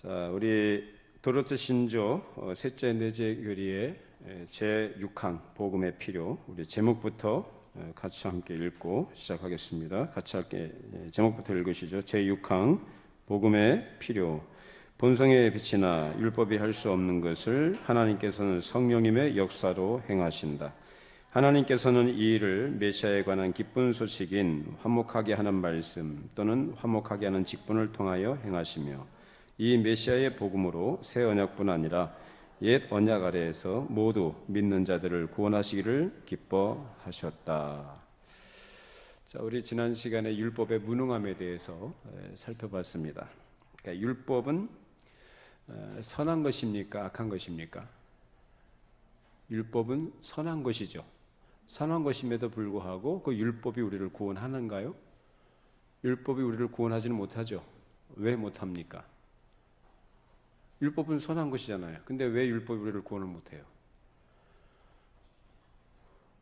자, 우리 도로트 신조 셋째 내제 교리의 제6항 복음의 필요, 우리 제목부터 같이 함께 읽고 시작하겠습니다. 같이 함께 제목부터 읽으시죠. 제6항 복음의 필요. 본성의 빛이나 율법이 할 수 없는 것을 하나님께서는 성령님의 역사로 행하신다. 하나님께서는 이 일을 메시아에 관한 기쁜 소식인 화목하게 하는 말씀 또는 화목하게 하는 직분을 통하여 행하시며, 이 메시아의 복음으로 새 언약뿐 아니라 옛 언약 아래에서 모두 믿는 자들을 구원하시기를 기뻐하셨다. 자, 우리 지난 시간에 율법의 무능함에 대해서 살펴봤습니다. 그러니까 율법은 선한 것입니까? 악한 것입니까? 율법은 선한 것이죠. 선한 것임에도 불구하고 그 율법이 우리를 구원하는가요? 율법이 우리를 구원하지는 못하죠. 왜 못합니까? 율법은 선한 것이잖아요. 근데 왜 율법이 우리를 구원을 못해요?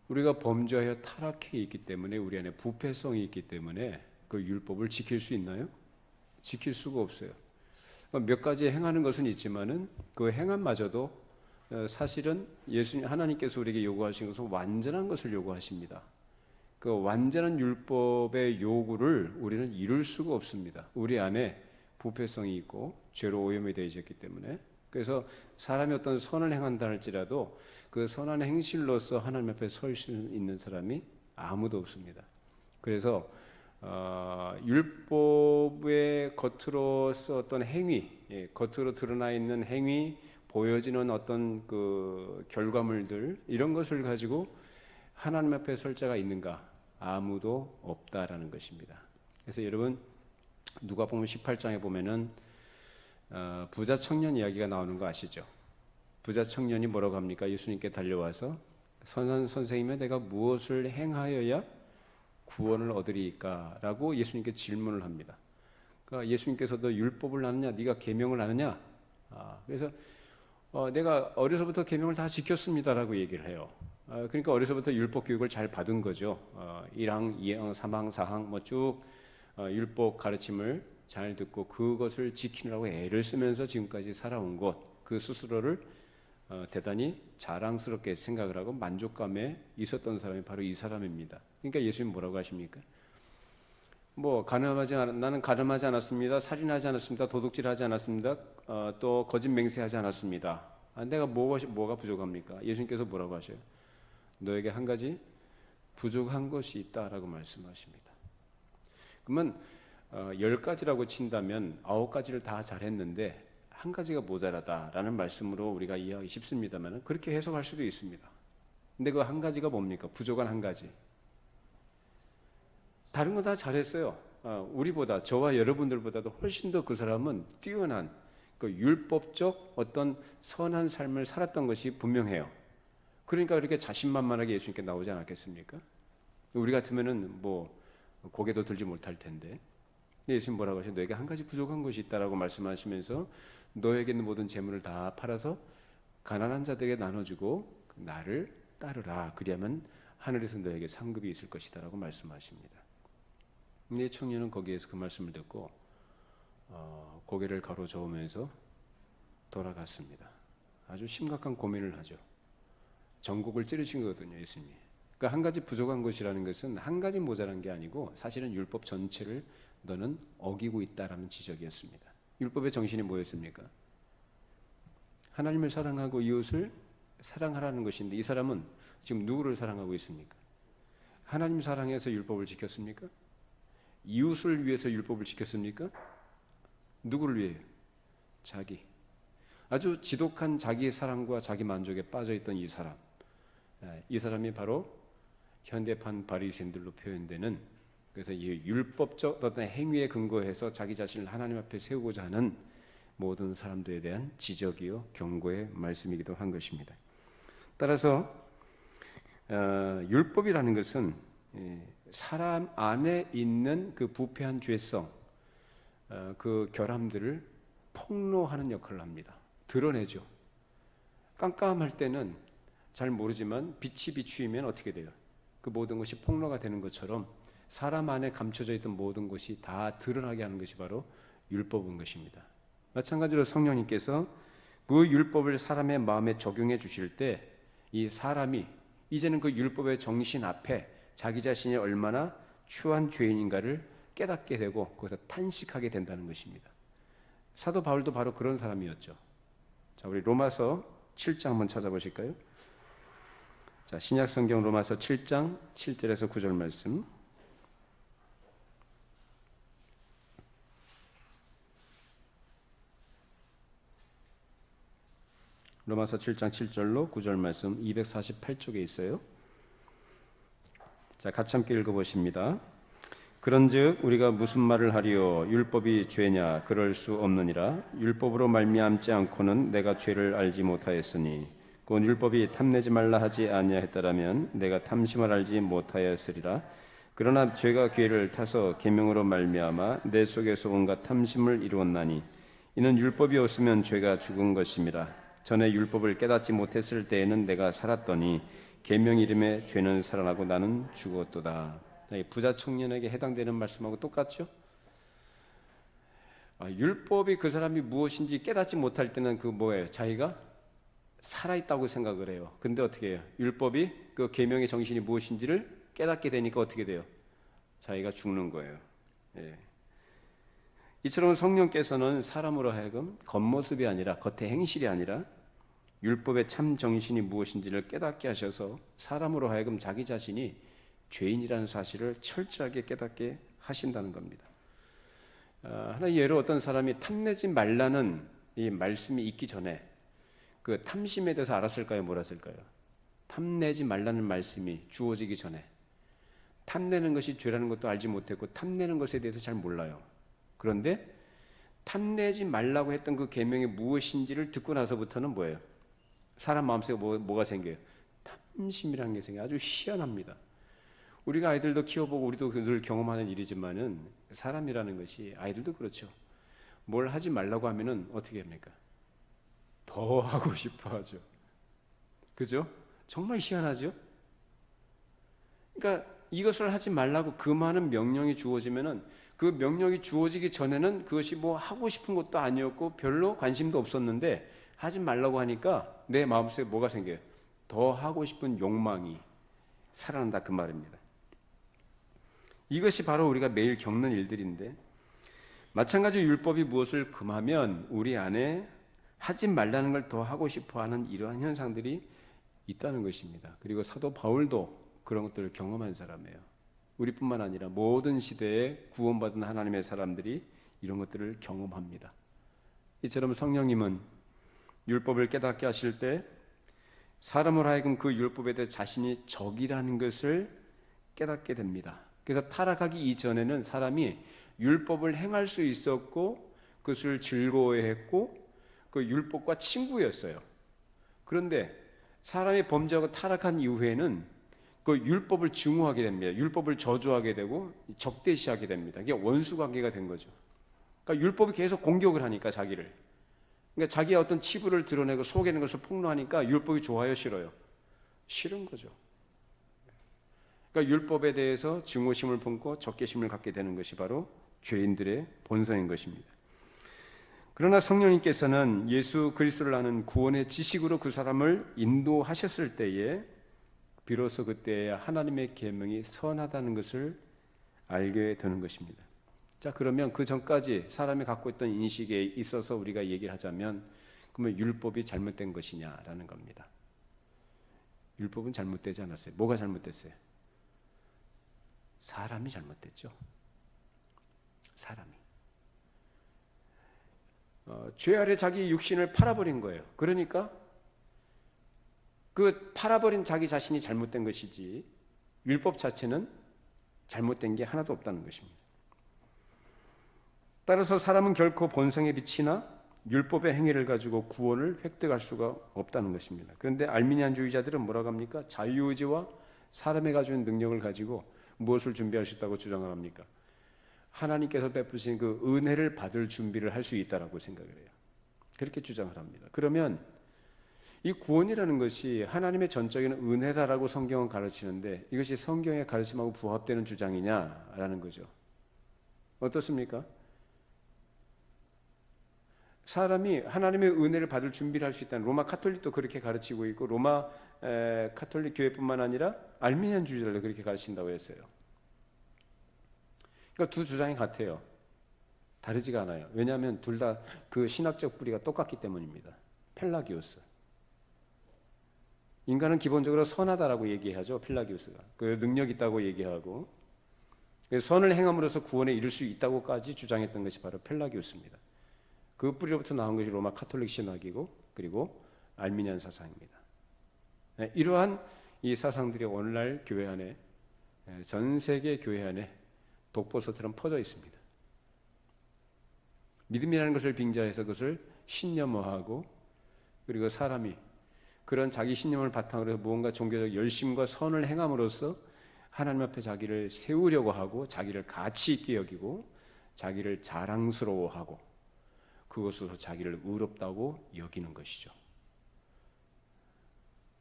우리가 범죄하여 타락해 있기 때문에, 우리 안에 부패성이 있기 때문에 그 율법을 지킬 수 있나요? 지킬 수가 없어요. 몇 가지 행하는 것은 있지만은 그 행함마저도 사실은 하나님께서 우리에게 요구하신 것은 완전한 것을 요구하십니다. 그 완전한 율법의 요구를 우리는 이룰 수가 없습니다. 우리 안에 부패성이 있고 죄로 오염이 되어 있기 때문에. 그래서 사람이 어떤 선을 행한다 할지라도 그 선한 행실로서 하나님 앞에 설 수 있는 사람이 아무도 없습니다. 그래서 율법의 겉으로서 어떤 행위, 겉으로 드러나 있는 행위, 보여지는 어떤 그 결과물들, 이런 것을 가지고 하나님 앞에 설 자가 있는가? 아무도 없다라는 것입니다. 그래서 여러분, 누가복음 18장에 보면은 부자 청년 이야기가 나오는 거 아시죠? 부자 청년이 뭐라고 합니까? 예수님께 달려와서 선한 선생님이 내가 무엇을 행하여야 구원을 얻으리까? 라고 예수님께 질문을 합니다. 그러니까 예수님께서도 율법을 아느냐? 네가 계명을 아느냐? 그래서 내가 어려서부터 계명을 다 지켰습니다라고 얘기를 해요. 그러니까 어려서부터 율법 교육을 잘 받은 거죠. 1항, 2항, 3항, 4항 뭐 쭉 율법 가르침을 잘 듣고 그것을 지키느라고 애를 쓰면서 지금까지 살아온 것, 그 스스로를 대단히 자랑스럽게 생각을 하고 만족감에 있었던 사람이 바로 이 사람입니다. 그러니까 예수님 뭐라고 하십니까? 나는 가늠하지 않았습니다. 살인하지 않았습니다. 도둑질하지 않았습니다. 또 거짓 맹세하지 않았습니다. 내가 뭐가 부족합니까? 예수님께서 뭐라고 하셔요? 너에게 한 가지 부족한 것이 있다라고 말씀하십니다. 그러면 10가지라고 친다면 9가지를 다 잘했는데 한 가지가 모자라다라는 말씀으로 우리가 이해하기 쉽습니다만, 그렇게 해석할 수도 있습니다. 근데 그 한 가지가 뭡니까? 부족한 한 가지. 다른 건 다 잘했어요. 우리보다, 저와 여러분들보다도 훨씬 더 그 사람은 뛰어난 그 율법적 어떤 선한 삶을 살았던 것이 분명해요. 그러니까 그렇게 자신만만하게 예수님께 나오지 않았겠습니까? 우리 같으면은 고개도 들지 못할 텐데. 예수님 뭐라고 하셔요? 너에게 한 가지 부족한 것이 있다라고 말씀하시면서 너에게 있는 모든 재물을 다 팔아서 가난한 자들에게 나눠주고 나를 따르라. 그리하면 하늘에서 너에게 상급이 있을 것이다 라고 말씀하십니다. 근데 청년은 거기에서 그 말씀을 듣고 고개를 가로저으면서 돌아갔습니다. 아주 심각한 고민을 하죠. 전곡을 찌르신 거거든요, 예수님이. 그러니까 한 가지 부족한 것이라는 것은 한 가지 모자란 게 아니고 사실은 율법 전체를 너는 어기고 있다라는 지적이었습니다. 율법의 정신이 뭐였습니까? 하나님을 사랑하고 이웃을 사랑하라는 것인데, 이 사람은 지금 누구를 사랑하고 있습니까? 하나님 사랑해서 율법을 지켰습니까? 이웃을 위해서 율법을 지켰습니까? 누구를 위해요? 자기. 아주 지독한 자기 사랑과 자기 만족에 빠져있던 이 사람. 이 사람이 바로 현대판 바리새인들로 표현되는, 그래서 이 율법적 어떤 행위에 근거해서 자기 자신을 하나님 앞에 세우고자 하는 모든 사람들에 대한 지적이요 경고의 말씀이기도 한 것입니다. 따라서 율법이라는 것은 사람 안에 있는 그 부패한 죄성, 그 결함들을 폭로하는 역할을 합니다. 드러내죠. 깜깜할 때는 잘 모르지만 빛이 비추이면 어떻게 돼요? 그 모든 것이 폭로가 되는 것처럼 사람 안에 감춰져 있던 모든 것이 다 드러나게 하는 것이 바로 율법인 것입니다. 마찬가지로 성령님께서 그 율법을 사람의 마음에 적용해 주실 때 이 사람이 이제는 그 율법의 정신 앞에 자기 자신이 얼마나 추한 죄인인가를 깨닫게 되고 거기서 탄식하게 된다는 것입니다. 사도 바울도 바로 그런 사람이었죠. 자, 우리 로마서 7장 한번 찾아보실까요? 자, 신약 성경 로마서 7장 7절에서 9절 말씀. 로마서 7장 7절로 9절 말씀 248쪽에 있어요. 자, 같이 함께 읽어보십니다. 그런즉 우리가 무슨 말을 하리요? 율법이 죄냐? 그럴 수 없느니라. 율법으로 말미암지 않고는 내가 죄를 알지 못하였으니 곧 율법이 탐내지 말라 하지 아니하였더라면 내가 탐심을 알지 못하였으리라. 그러나 죄가 기회를 타서 계명으로 말미암아 내 속에서 온갖 탐심을 이루었나니 이는 율법이 없으면 죄가 죽은 것임이라. 전에 율법을 깨닫지 못했을 때에는 내가 살았더니 계명 이름에 죄는 살아나고 나는 죽었도다. 부자 청년에게 해당되는 말씀하고 똑같죠? 율법이 그 사람이 무엇인지 깨닫지 못할 때는 그 뭐예요? 자기가 살아있다고 생각을 해요. 근데 어떻게 해요? 율법이 그 계명의 정신이 무엇인지를 깨닫게 되니까 어떻게 돼요? 자기가 죽는 거예요. 예. 이처럼 성령께서는 사람으로 하여금 겉모습이 아니라 겉의 행실이 아니라 율법의 참 정신이 무엇인지를 깨닫게 하셔서 사람으로 하여금 자기 자신이 죄인이라는 사실을 철저하게 깨닫게 하신다는 겁니다. 하나 예로 어떤 사람이 탐내지 말라는 이 말씀이 있기 전에 그 탐심에 대해서 알았을까요? 몰랐을까요? 탐내지 말라는 말씀이 주어지기 전에 탐내는 것이 죄라는 것도 알지 못했고 탐내는 것에 대해서 잘 몰라요. 그런데 탐내지 말라고 했던 그 계명이 무엇인지를 듣고 나서부터는 뭐예요? 사람 마음속에 뭐가 생겨요? 탐심이라는 게 생겨요. 아주 희한합니다. 우리가 아이들도 키워보고 우리도 늘 경험하는 일이지만은 사람이라는 것이 아이들도 그렇죠. 뭘 하지 말라고 하면은 어떻게 합니까? 더 하고 싶어 하죠. 그죠? 정말 희한하죠? 그러니까 이것을 하지 말라고 그 많은 명령이 주어지면은 그 명령이 주어지기 전에는 그것이 뭐 하고 싶은 것도 아니었고 별로 관심도 없었는데 하지 말라고 하니까 내 마음속에 뭐가 생겨요? 더 하고 싶은 욕망이 살아난다 그 말입니다. 이것이 바로 우리가 매일 겪는 일들인데 마찬가지로 율법이 무엇을 금하면 우리 안에 하지 말라는 걸 더 하고 싶어하는 이러한 현상들이 있다는 것입니다. 그리고 사도 바울도 그런 것들을 경험한 사람이에요. 우리뿐만 아니라 모든 시대에 구원받은 하나님의 사람들이 이런 것들을 경험합니다. 이처럼 성령님은 율법을 깨닫게 하실 때 사람으로 하여금 그 율법에 대해 자신이 적이라는 것을 깨닫게 됩니다. 그래서 타락하기 이전에는 사람이 율법을 행할 수 있었고 그것을 즐거워했고 그 율법과 친구였어요. 그런데 사람이 범죄하고 타락한 이후에는 그 율법을 증오하게 됩니다. 율법을 저주하게 되고 적대시하게 됩니다. 이게 원수 관계가 된 거죠. 그러니까 율법이 계속 공격을 하니까 자기를. 그러니까 자기의 어떤 치부를 드러내고 속이는 것을 폭로하니까 율법이 좋아요, 싫어요? 싫은 거죠. 그러니까 율법에 대해서 증오심을 품고 적개심을 갖게 되는 것이 바로 죄인들의 본성인 것입니다. 그러나 성령님께서는 예수 그리스도를 아는 구원의 지식으로 그 사람을 인도하셨을 때에 비로소 그때 하나님의 계명이 선하다는 것을 알게 되는 것입니다. 자, 그러면 그 전까지 사람이 갖고 있던 인식에 있어서 우리가 얘기를 하자면 그러면 율법이 잘못된 것이냐라는 겁니다. 율법은 잘못되지 않았어요. 뭐가 잘못됐어요? 사람이 잘못됐죠. 사람이. 죄 아래 자기 육신을 팔아버린 거예요. 그러니까 그 팔아버린 자기 자신이 잘못된 것이지 율법 자체는 잘못된 게 하나도 없다는 것입니다. 따라서 사람은 결코 본성의 빛이나 율법의 행위를 가지고 구원을 획득할 수가 없다는 것입니다. 그런데 알미니안주의자들은 뭐라고 합니까? 자유의지와 사람이 가지고 있는 능력을 가지고 무엇을 준비할 수 있다고 주장을 합니까? 하나님께서 베푸신 그 은혜를 받을 준비를 할 수 있다라고 생각을 해요. 그렇게 주장을 합니다. 그러면 이 구원이라는 것이 하나님의 전적인 은혜다라고 성경은 가르치는데 이것이 성경의 가르침하고 부합되는 주장이냐라는 거죠. 어떻습니까? 사람이 하나님의 은혜를 받을 준비를 할 수 있다는, 로마 카톨릭도 그렇게 가르치고 있고 로마 카톨릭 교회뿐만 아니라 알미니안주의자들도 그렇게 가르친다고 했어요. 그러니까 두 주장이 같아요. 다르지가 않아요. 왜냐하면 둘 다 그 신학적 뿌리가 똑같기 때문입니다. 펠라기오스. 인간은 기본적으로 선하다라고 얘기하죠. 펠라기오스가 그 능력 있다고 얘기하고 선을 행함으로써 구원에 이를 수 있다고까지 주장했던 것이 바로 펠라기오스입니다. 그 뿌리로부터 나온 것이 로마 카톨릭 신학이고 그리고 알미니안 사상입니다. 이러한 이 사상들이 오늘날 교회 안에, 전 세계 교회 안에 독보서처럼 퍼져 있습니다. 믿음이라는 것을 빙자해서 그것을 신념화하고, 그리고 사람이 그런 자기 신념을 바탕으로 해서 무언가 종교적 열심과 선을 행함으로써 하나님 앞에 자기를 세우려고 하고, 자기를 가치 있게 여기고, 자기를 자랑스러워하고, 그것으로 자기를 의롭다고 여기는 것이죠.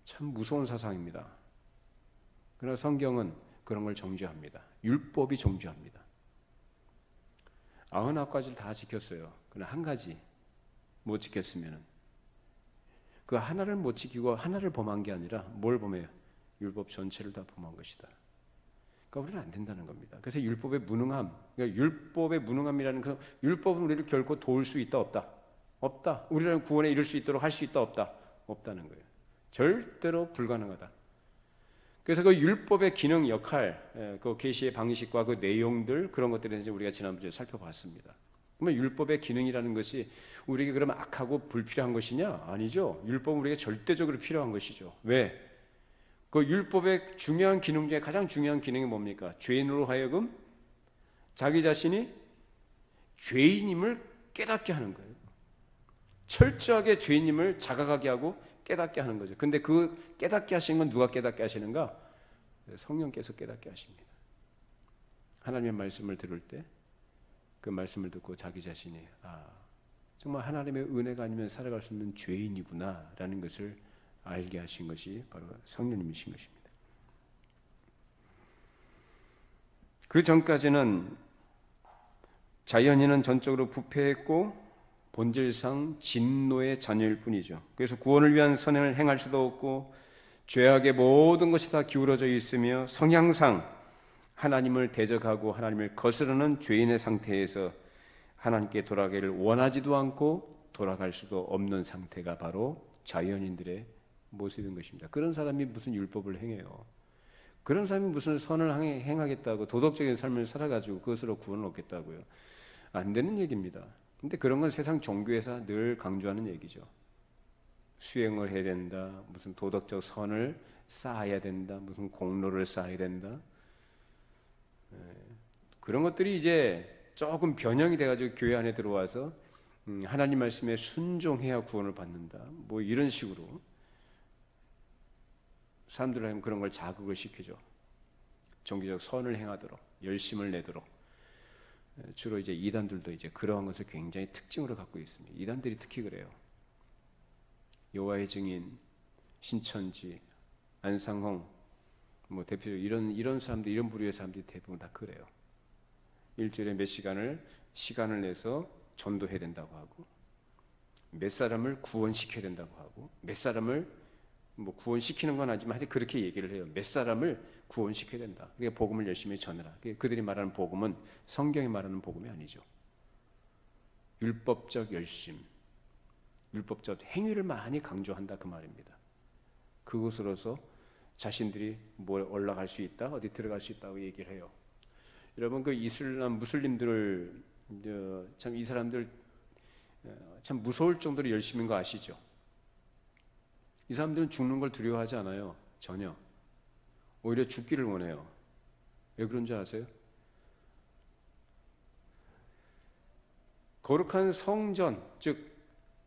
참 무서운 사상입니다. 그러나 성경은 그런 걸 정죄합니다. 율법이 정죄합니다. 99가지를 다 지켰어요. 그러나 한 가지 못 지켰으면, 그 하나를 못 지키고 하나를 범한 게 아니라 뭘 범해요? 율법 전체를 다 범한 것이다. 그러니까 우리는 안 된다는 겁니다. 그래서 율법의 무능함, 그러니까 율법의 무능함이라는 그 율법은 우리를 결코 도울 수 있다 없다? 없다. 우리라는 구원에 이를 수 있도록 할 수 있다 없다? 없다는 거예요. 절대로 불가능하다. 그래서 그 율법의 기능, 역할, 그 계시의 방식과 그 내용들, 그런 것들에 대해서 우리가 지난주에 살펴봤습니다. 그러면 율법의 기능이라는 것이 우리에게 그러면 악하고 불필요한 것이냐? 아니죠. 율법은 우리에게 절대적으로 필요한 것이죠. 왜? 그 율법의 중요한 기능 중에 가장 중요한 기능이 뭡니까? 죄인으로 하여금 자기 자신이 죄인임을 깨닫게 하는 거예요. 철저하게 죄인임을 자각하게 하고 깨닫게 하는 거죠. 근데 그 깨닫게 하신 건 누가 깨닫게 하시는가? 성령께서 깨닫게 하십니다. 하나님의 말씀을 들을 때 그 말씀을 듣고 자기 자신이 정말 하나님의 은혜가 아니면 살아갈 수 없는 죄인이구나 라는 것을 알게 하신 것이 바로 성령님이신 것입니다. 그 전까지는 자연인은 전적으로 부패했고 본질상 진노의 자녀일 뿐이죠. 그래서 구원을 위한 선행을 행할 수도 없고 죄악의 모든 것이 다 기울어져 있으며 성향상 하나님을 대적하고 하나님을 거스르는 죄인의 상태에서 하나님께 돌아가기를 원하지도 않고 돌아갈 수도 없는 상태가 바로 자연인들의 모습인 것입니다. 그런 사람이 무슨 율법을 행해요? 그런 사람이 무슨 선을 행하겠다고 도덕적인 삶을 살아가지고 그것으로 구원을 얻겠다고요? 안 되는 얘기입니다. 근데 그런 건 세상 종교에서 늘 강조하는 얘기죠. 수행을 해야 된다, 무슨 도덕적 선을 쌓아야 된다, 무슨 공로를 쌓아야 된다. 그런 것들이 이제 조금 변형이 돼가지고 교회 안에 들어와서 하나님 말씀에 순종해야 구원을 받는다, 뭐 이런 식으로 사람들을 하면 그런 걸 자극을 시키죠. 종교적 선을 행하도록, 열심을 내도록. 주로 이제 이단들도 이제 그러한 것을 굉장히 특징으로 갖고 있습니다. 이단들이 특히 그래요. 여호와의 증인, 신천지, 안상홍, 뭐 대표적으로 이런 사람들, 이런 부류의 사람들이 대부분 다 그래요. 일주일에 몇 시간을 내서 전도해야 된다고 하고, 몇 사람을 구원시켜야 된다고 하고, 몇 사람을 뭐 구원시키는 건 아니지만 하여튼 그렇게 얘기를 해요. 몇 사람을 구원시켜야 된다. 그러니까 복음을 열심히 전해라. 그들이 말하는 복음은 성경이 말하는 복음이 아니죠. 율법적 열심, 율법적 행위를 많이 강조한다 그 말입니다. 그것으로서 자신들이 뭐 올라갈 수 있다, 어디 들어갈 수 있다고 얘기를 해요. 여러분 그 이슬람 무슬림들을 참 이 사람들 참 무서울 정도로 열심인 거 아시죠? 이 사람들은 죽는 걸 두려워하지 않아요. 전혀. 오히려 죽기를 원해요. 왜 그런지 아세요? 거룩한 성전, 즉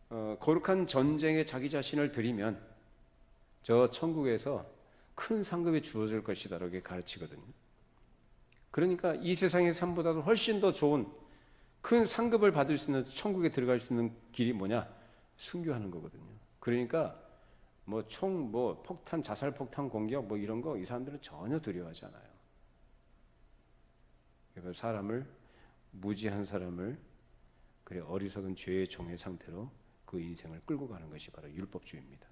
거룩한 전쟁에 자기 자신을 드리면 저 천국에서 큰 상급이 주어질 것이다 라고 가르치거든요. 그러니까 이 세상의 삶보다도 훨씬 더 좋은 큰 상급을 받을 수 있는 천국에 들어갈 수 있는 길이 뭐냐? 순교하는 거거든요. 그러니까 뭐 총, 뭐 폭탄, 자살 폭탄 공격 뭐 이런 거 이 사람들은 전혀 두려워하지 않아요. 사람을, 무지한 사람을 그래 어리석은 죄의 종의 상태로 그 인생을 끌고 가는 것이 바로 율법주의입니다.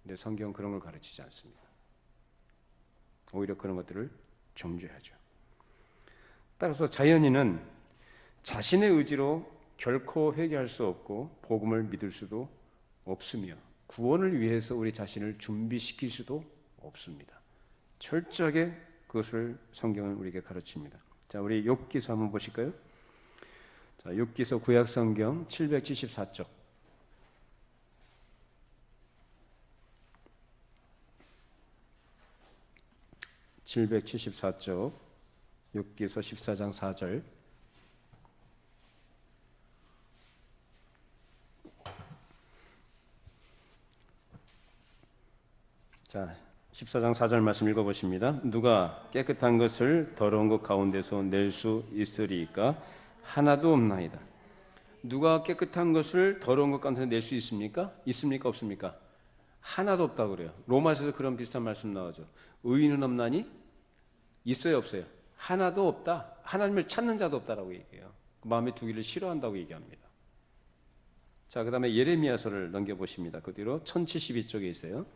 근데 성경은 그런 걸 가르치지 않습니다. 오히려 그런 것들을 정죄하죠. 따라서 자연인은 자신의 의지로 결코 회개할 수 없고 복음을 믿을 수도 없으며 구원을 위해서 우리 자신을 준비시킬 수도 없습니다. 철저하게 그것을 성경은 우리에게 가르칩니다. 자, 우리 욥기서 한번 보실까요? 자, 욥기서 구약 성경 774쪽. 욥기서 14장 4절. 자, 14장 4절 말씀 읽어보십니다. 누가 깨끗한 것을 더러운 것 가운데서 낼 수 있으리까? 하나도 없나이다. 누가 깨끗한 것을 더러운 것 가운데서 낼 수 있습니까? 있습니까? 없습니까? 하나도 없다고 그래요. 로마서에서 그런 비슷한 말씀 나오죠. 의인은 없나니? 있어요, 없어요? 하나도 없다. 하나님을 찾는 자도 없다라고 얘기해요. 마음에 두기를 싫어한다고 얘기합니다. 자, 그 다음에 예레미야서를 넘겨보십니다. 그 뒤로 1072쪽에 있어요.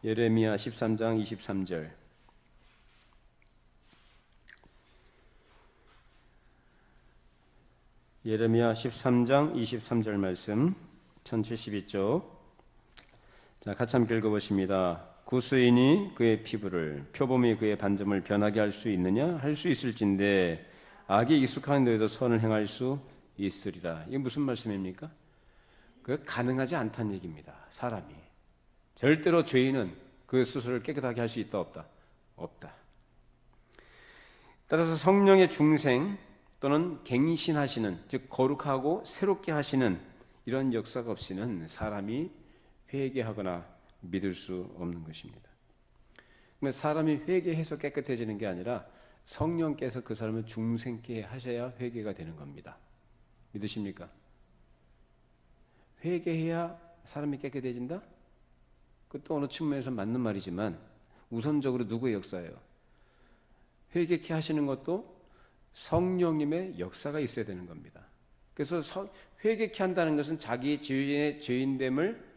예레미야 13장 23절. 예레미야 13장 23절 말씀 1072쪽. 자, 같이 함께 읽어보십니다. 구스인이 그의 피부를, 표범이 그의 반점을 변하게 할 수 있느냐? 할 수 있을진데 악에 익숙한 너희도 선을 행할 수 있으리라. 이게 무슨 말씀입니까? 그 가능하지 않다는 얘기입니다. 사람이 절대로 죄인은 그 스스로를 깨끗하게 할 수 있다 없다? 없다. 따라서 성령의 중생 또는 갱신하시는, 즉 거룩하고 새롭게 하시는 이런 역사가 없이는 사람이 회개하거나 믿을 수 없는 것입니다. 그러면 사람이 회개해서 깨끗해지는 게 아니라 성령께서 그 사람을 중생케 하셔야 회개가 되는 겁니다. 믿으십니까? 회개해야 사람이 깨끗해진다? 그것도 어느 측면에서 맞는 말이지만 우선적으로 누구의 역사예요? 회개케 하시는 것도 성령님의 역사가 있어야 되는 겁니다. 그래서 회개케 한다는 것은 자기 죄인됨을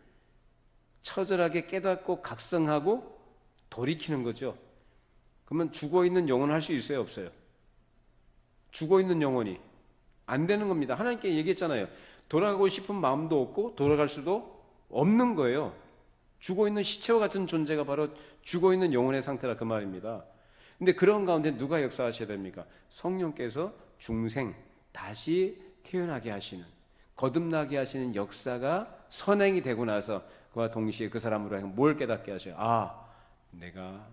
처절하게 깨닫고 각성하고 돌이키는 거죠. 그러면 죽어있는 영혼을 할 수 있어요, 없어요? 죽어있는 영혼이 안 되는 겁니다. 하나님께 얘기했잖아요. 돌아가고 싶은 마음도 없고 돌아갈 수도 없는 거예요. 죽어있는 시체와 같은 존재가 바로 죽어있는 영혼의 상태라 그 말입니다. 근데 그런 가운데 누가 역사하셔야 됩니까? 성령께서 중생, 다시 태어나게 하시는, 거듭나게 하시는 역사가 선행이 되고 나서 그와 동시에 그 사람으로 하여금 뭘 깨닫게 하셔요? 아, 내가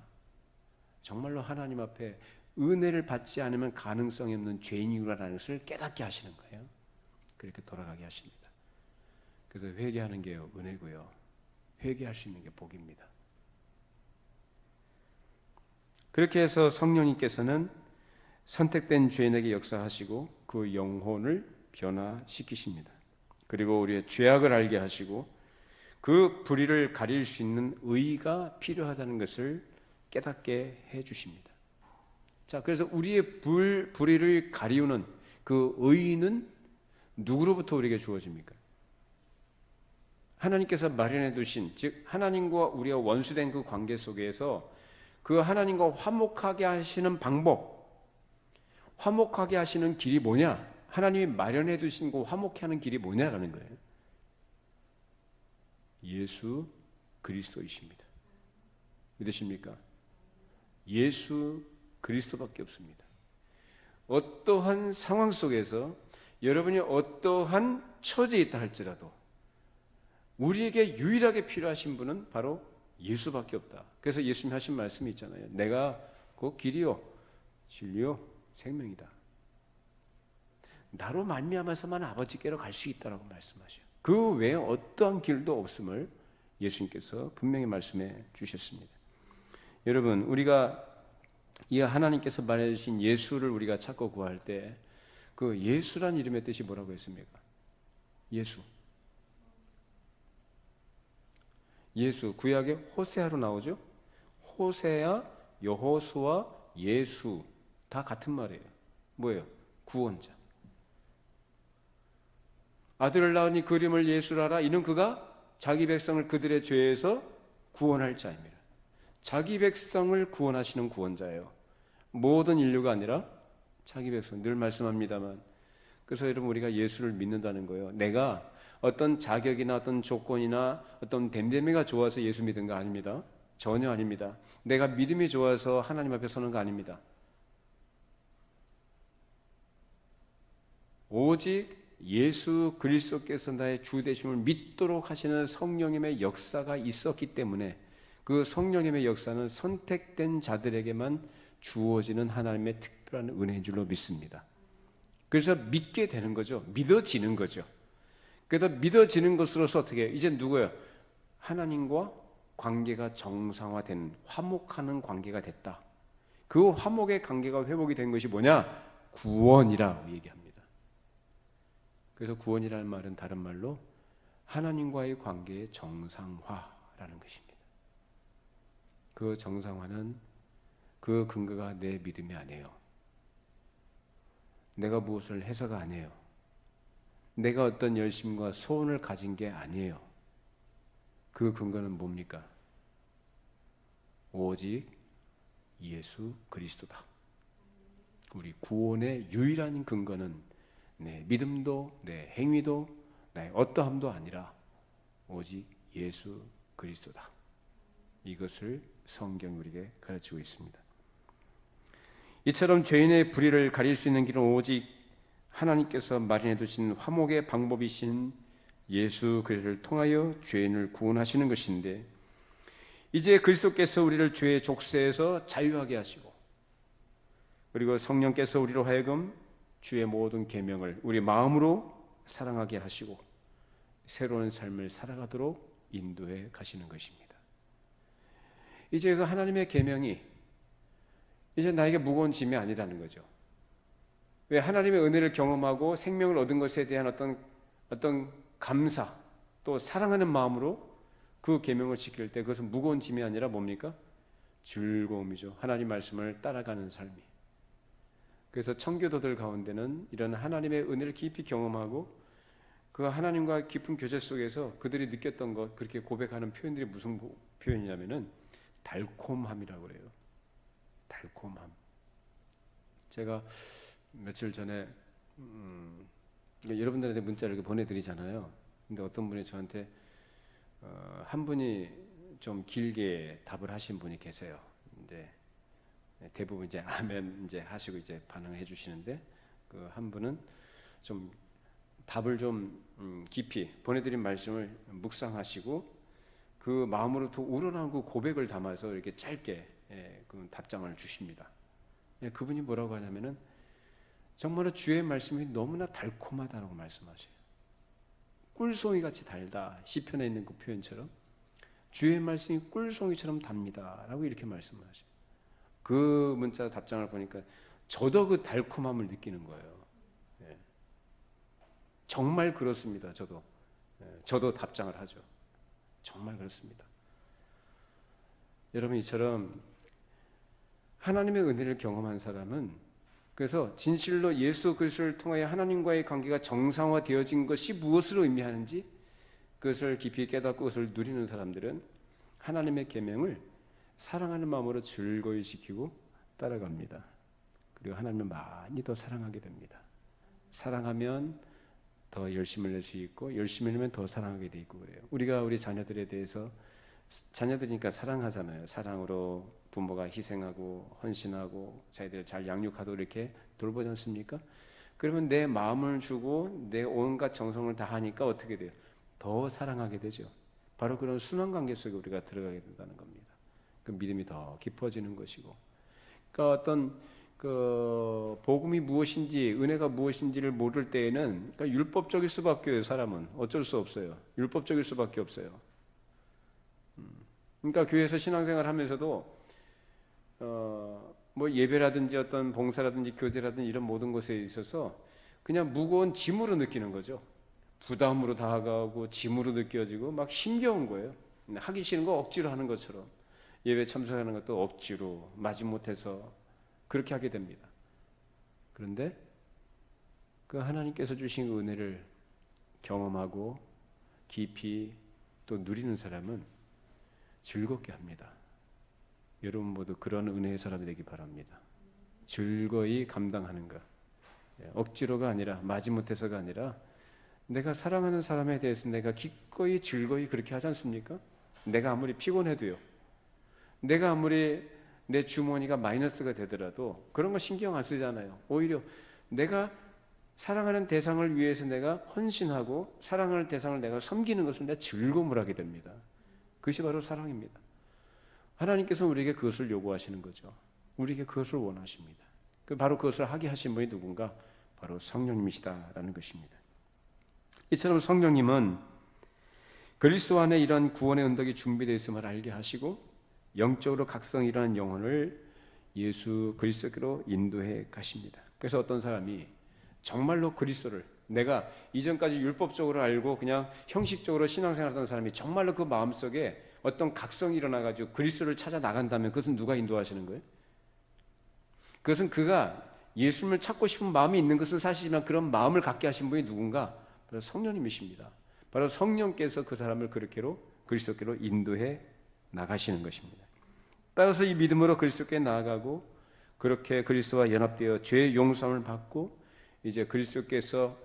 정말로 하나님 앞에 은혜를 받지 않으면 가능성이 없는 죄인이구나라는 것을 깨닫게 하시는 거예요. 그렇게 돌아가게 하십니다. 그래서 회개하는 게 은혜고요. 회개할 수 있는 게 복입니다. 그렇게 해서 성령님께서는 선택된 죄인에게 역사하시고 그 영혼을 변화시키십니다. 그리고 우리의 죄악을 알게 하시고 그 불의를 가릴 수 있는 의가 필요하다는 것을 깨닫게 해주십니다. 자, 그래서 우리의 불의를 가리우는 그 의는 누구로부터 우리에게 주어집니까? 하나님께서 마련해 두신, 즉 하나님과 우리가 원수된 그 관계 속에서 그 하나님과 화목하게 하시는 방법, 화목하게 하시는 길이 뭐냐? 하나님이 마련해 두신 그 화목해 하는 길이 뭐냐라는 거예요. 예수 그리스도이십니다. 믿으십니까? 예수 그리스도밖에 없습니다. 어떠한 상황 속에서 여러분이 어떠한 처지에 있다 할지라도 우리에게 유일하게 필요하신 분은 바로 예수밖에 없다. 그래서 예수님이 하신 말씀이 있잖아요. 내가 그 길이요 진리요 생명이다. 나로 말미암아서만 아버지께로 갈 수 있다라고 말씀하셔요. 그 외에 어떠한 길도 없음을 예수님께서 분명히 말씀해 주셨습니다. 여러분, 우리가 이 하나님께서 말해주신 예수를 우리가 찾고 구할 때 그 예수란 이름의 뜻이 뭐라고 했습니까? 예수. 예수, 구약에 호세아로 나오죠? 호세아, 여호수아, 예수 다 같은 말이에요. 뭐예요? 구원자. 아들을 낳으니 그 이름을 예수라라. 이는 그가 자기 백성을 그들의 죄에서 구원할 자입니다. 자기 백성을 구원하시는 구원자예요. 모든 인류가 아니라 자기 백성. 늘 말씀합니다만, 그래서 여러분 우리가 예수를 믿는다는 거예요. 내가 어떤 자격이나 어떤 조건이나 어떤 됨됨이가 좋아서 예수 믿은 거 아닙니다. 전혀 아닙니다. 내가 믿음이 좋아서 하나님 앞에 서는 거 아닙니다. 오직 예수 그리스도께서 나의 주 되심을 믿도록 하시는 성령님의 역사가 있었기 때문에, 그 성령님의 역사는 선택된 자들에게만 주어지는 하나님의 특별한 은혜인 줄로 믿습니다. 그래서 믿게 되는 거죠. 믿어지는 거죠. 그래서 믿어지는 것으로서 어떻게 해요? 이제 누구예요? 하나님과 관계가 정상화된, 화목하는 관계가 됐다. 그 화목의 관계가 회복이 된 것이 뭐냐? 구원이라고 얘기합니다. 그래서 구원이라는 말은 다른 말로 하나님과의 관계의 정상화라는 것입니다. 그 정상화는 그 근거가 내 믿음이 아니에요. 내가 무엇을 해서가 아니에요. 내가 어떤 열심과 소원을 가진 게 아니에요. 그 근거는 뭡니까? 오직 예수 그리스도다. 우리 구원의 유일한 근거는 내 믿음도 내 행위도 나의 어떠함도 아니라 오직 예수 그리스도다. 이것을 성경이 우리에게 가르치고 있습니다. 이처럼 죄인의 불의를 가릴 수 있는 길은 오직 하나님께서 마련해 두신 화목의 방법이신 예수 그리스도를 통하여 죄인을 구원하시는 것인데, 이제 그리스도께서 우리를 죄의 족쇄에서 자유하게 하시고, 그리고 성령께서 우리로 하여금 주의 모든 계명을 우리 마음으로 사랑하게 하시고 새로운 삶을 살아가도록 인도해 가시는 것입니다. 이제 그 하나님의 계명이 이제 나에게 무거운 짐이 아니라는 거죠. 왜? 하나님의 은혜를 경험하고 생명을 얻은 것에 대한 어떤 감사, 또 사랑하는 마음으로 그 계명을 지킬 때 그것은 무거운 짐이 아니라 뭡니까? 즐거움이죠. 하나님 말씀을 따라가는 삶이. 그래서 청교도들 가운데는 이런 하나님의 은혜를 깊이 경험하고 그 하나님과 깊은 교제 속에서 그들이 느꼈던 것, 그렇게 고백하는 표현들이 무슨 표현이냐면은 달콤함이라고 그래요. 달콤함. 제가 며칠 전에 여러분들한테 문자를 이렇게 보내드리잖아요. 근데 어떤 분이 저한테 한 분이 좀 길게 답을 하신 분이 계세요. 근데 대부분 이제 아멘 이제 하시고 이제 반응을 해주시는데, 그 한 분은 좀 답을 좀 깊이 보내드린 말씀을 묵상하시고 그 마음으로 더 우러나온 고백을 담아서 이렇게 짧게 그 답장을 주십니다. 그분이 뭐라고 하냐면은 정말로 주의 말씀이 너무나 달콤하다라고 말씀하셔요. 꿀송이같이 달다. 시편에 있는 그 표현처럼 주의 말씀이 꿀송이처럼 답니다라고 이렇게 말씀하셔요. 그 문자 답장을 보니까 저도 그 달콤함을 느끼는 거예요. 정말 그렇습니다. 저도 답장을 하죠. 정말 그렇습니다. 여러분, 이처럼 하나님의 은혜를 경험한 사람은, 그래서 진실로 예수 그리스도를 통하여 하나님과의 관계가 정상화되어진 것이 무엇을 의미하는지 그것을 깊이 깨닫고 그것을 누리는 사람들은 하나님의 계명을 사랑하는 마음으로 즐거이 지키고 따라갑니다. 그리고 하나님을 많이 더 사랑하게 됩니다. 사랑하면 더 열심을 낼 수 있고, 열심히 내면 더 사랑하게 돼 있고 그래요. 우리가 우리 자녀들에 대해서, 자녀들이니까 사랑하잖아요. 사랑으로 부모가 희생하고 헌신하고 자기들을 잘 양육하도록 이렇게 돌보지 않습니까? 그러면 내 마음을 주고 내 온갖 정성을 다하니까 어떻게 돼요? 더 사랑하게 되죠. 바로 그런 순환 관계 속에 우리가 들어가게 된다는 겁니다. 그 믿음이 더 깊어지는 것이고, 그러니까 어떤 그 복음이 무엇인지, 은혜가 무엇인지를 모를 때에는 그러니까 율법적일 수밖에 없어요. 사람은 어쩔 수 없어요. 율법적일 수밖에 없어요. 그러니까 교회에서 신앙생활 하면서도 뭐 예배라든지 어떤 봉사라든지 교제라든지 이런 모든 것에 있어서 그냥 무거운 짐으로 느끼는 거죠. 부담으로 다가오고 짐으로 느껴지고 막 힘겨운 거예요. 하기 싫은 거 억지로 하는 것처럼, 예배 참석하는 것도 억지로 마지못해서 그렇게 하게 됩니다. 그런데 그 하나님께서 주신 그 은혜를 경험하고 깊이 또 누리는 사람은 즐겁게 합니다. 여러분 모두 그런 은혜의 사람이 되기 바랍니다. 즐거이 감당하는 것, 억지로가 아니라 마지못해서가 아니라 내가 사랑하는 사람에 대해서 내가 기꺼이 즐거이 그렇게 하지 않습니까? 내가 아무리 피곤해도요, 내가 아무리 내 주머니가 마이너스가 되더라도 그런 거 신경 안 쓰잖아요. 오히려 내가 사랑하는 대상을 위해서 내가 헌신하고 사랑하는 대상을 내가 섬기는 것을 내가 즐거움을 하게 됩니다. 그것이 바로 사랑입니다. 하나님께서 우리에게 그것을 요구하시는 거죠. 우리에게 그것을 원하십니다. 바로 그것을 하게 하신 분이 누군가? 바로 성령님이시다라는 것입니다. 이처럼 성령님은 그리스도 안에 이런 구원의 언덕이 준비되어 있음을 알게 하시고 영적으로 각성이 일어난 영혼을 예수 그리스도께로 인도해 가십니다. 그래서 어떤 사람이 정말로 그리스도를, 내가 이전까지 율법적으로 알고 그냥 형식적으로 신앙생활하던 사람이 정말로 그 마음속에 어떤 각성이 일어나가지고 그리스도를 찾아 나간다면 그것은 누가 인도하시는 거예요? 그것은 그가 예수님을 찾고 싶은 마음이 있는 것은 사실이지만 그런 마음을 갖게 하신 분이 누군가? 바로 성령님이십니다. 바로 성령께서 그 사람을 그렇게로 그리스도께로 인도해 나가시는 것입니다. 따라서 이 믿음으로 그리스도께 나아가고 그렇게 그리스도와 연합되어 죄의 용서함을 받고 이제 그리스도께서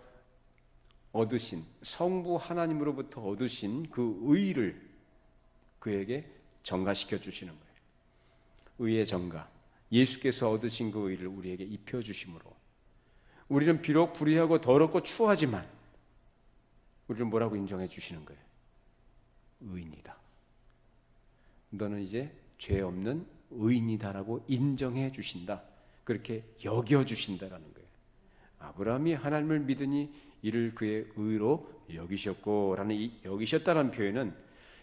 얻으신 성부 하나님으로부터 얻으신 그 의를 그에게 전가시켜 주시는 거예요. 의의 전가, 예수께서 얻으신 그 의를 우리에게 입혀 주심으로 우리는 비록 불의하고 더럽고 추하지만 우리를 뭐라고 인정해 주시는 거예요? 의인이다. 너는 이제 죄 없는 의인이다라고 인정해 주신다. 그렇게 여겨 주신다라는 거예요. 아브라함이 하나님을 믿으니 이를 그의 의로 여기셨고라는 이 여기셨다라는 표현은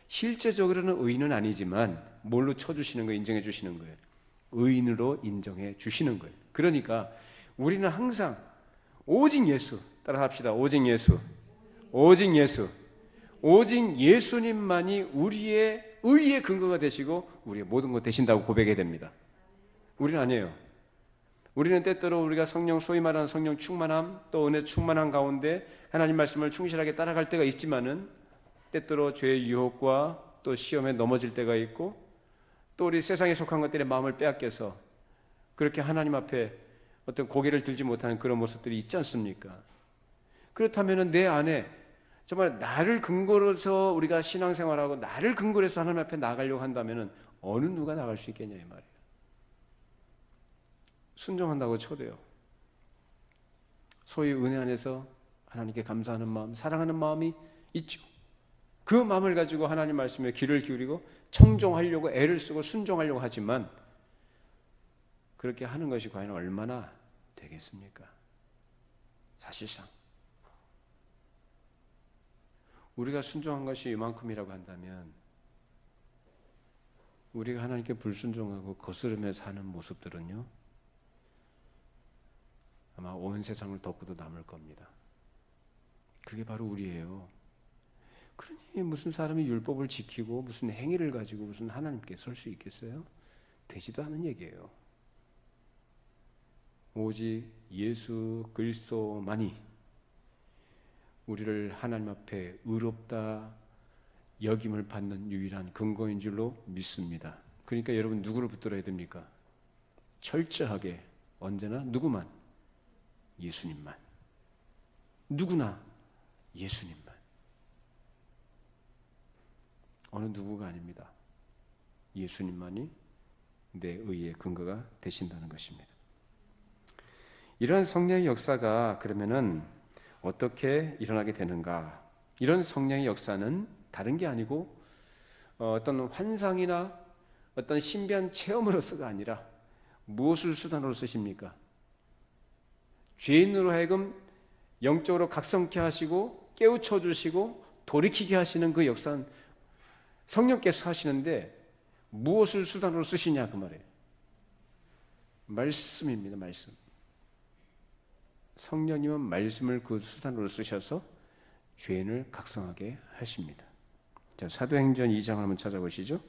실제적으로는 의인은 아니지만 뭘로 쳐주시는 거예요? 인정해 주시는 거예요. 의인으로 인정해 주시는 거예요. 그러니까 우리는 항상 오직 예수, 따라 합시다. 오직 예수, 오직 예수, 오직 예수님만이 우리의 의의 근거가 되시고 우리의 모든 것 되신다고 고백해야 됩니다. 우리는 아니에요. 우리는 때때로 우리가 성령, 소위 말하는 성령 충만함, 또 은혜 충만함 가운데 하나님 말씀을 충실하게 따라갈 때가 있지만은 때때로 죄의 유혹과 또 시험에 넘어질 때가 있고 또 우리 세상에 속한 것들의 마음을 빼앗겨서 그렇게 하나님 앞에 어떤 고개를 들지 못하는 그런 모습들이 있지 않습니까? 그렇다면 내 안에 정말 나를 근거로 해서 우리가 신앙생활하고 나를 근거로 해서 하나님 앞에 나가려고 한다면 어느 누가 나갈 수 있겠냐 이 말이에요. 순종한다고 쳐도요. 소위 은혜 안에서 하나님께 감사하는 마음, 사랑하는 마음이 있죠. 그 마음을 가지고 하나님 말씀에 귀를 기울이고 청종하려고 애를 쓰고 순종하려고 하지만 그렇게 하는 것이 과연 얼마나 되겠습니까? 사실상 우리가 순종한 것이 이만큼이라고 한다면 우리가 하나님께 불순종하고 거스르며 사는 모습들은요 아마 온 세상을 덮고도 남을 겁니다. 그게 바로 우리예요. 그러니 무슨 사람이 율법을 지키고 무슨 행위를 가지고 무슨 하나님께 설 수 있겠어요? 되지도 않은 얘기예요. 오직 예수 그리스도만이 우리를 하나님 앞에 의롭다 여김을 받는 유일한 근거인 줄로 믿습니다. 그러니까 여러분 누구를 붙들어야 됩니까? 철저하게 언제나 누구만? 예수님만. 누구나 예수님만. 어느 누구가 아닙니다. 예수님만이 내 의의 근거가 되신다는 것입니다. 이런 성령의 역사가 그러면은 어떻게 일어나게 되는가? 이런 성령의 역사는 다른 게 아니고 어떤 환상이나 어떤 신비한 체험으로서가 아니라 무엇을 수단으로 쓰십니까? 죄인으로 하여금 영적으로 각성케 하시고 깨우쳐 주시고 돌이키게 하시는 그 역사는 성령께서 하시는데 무엇을 수단으로 쓰시냐 그 말이에요. 말씀입니다. 말씀. 성령님은 말씀을 그 수단으로 쓰셔서 죄인을 각성하게 하십니다. 자, 사도행전 2장 한번 찾아보시죠.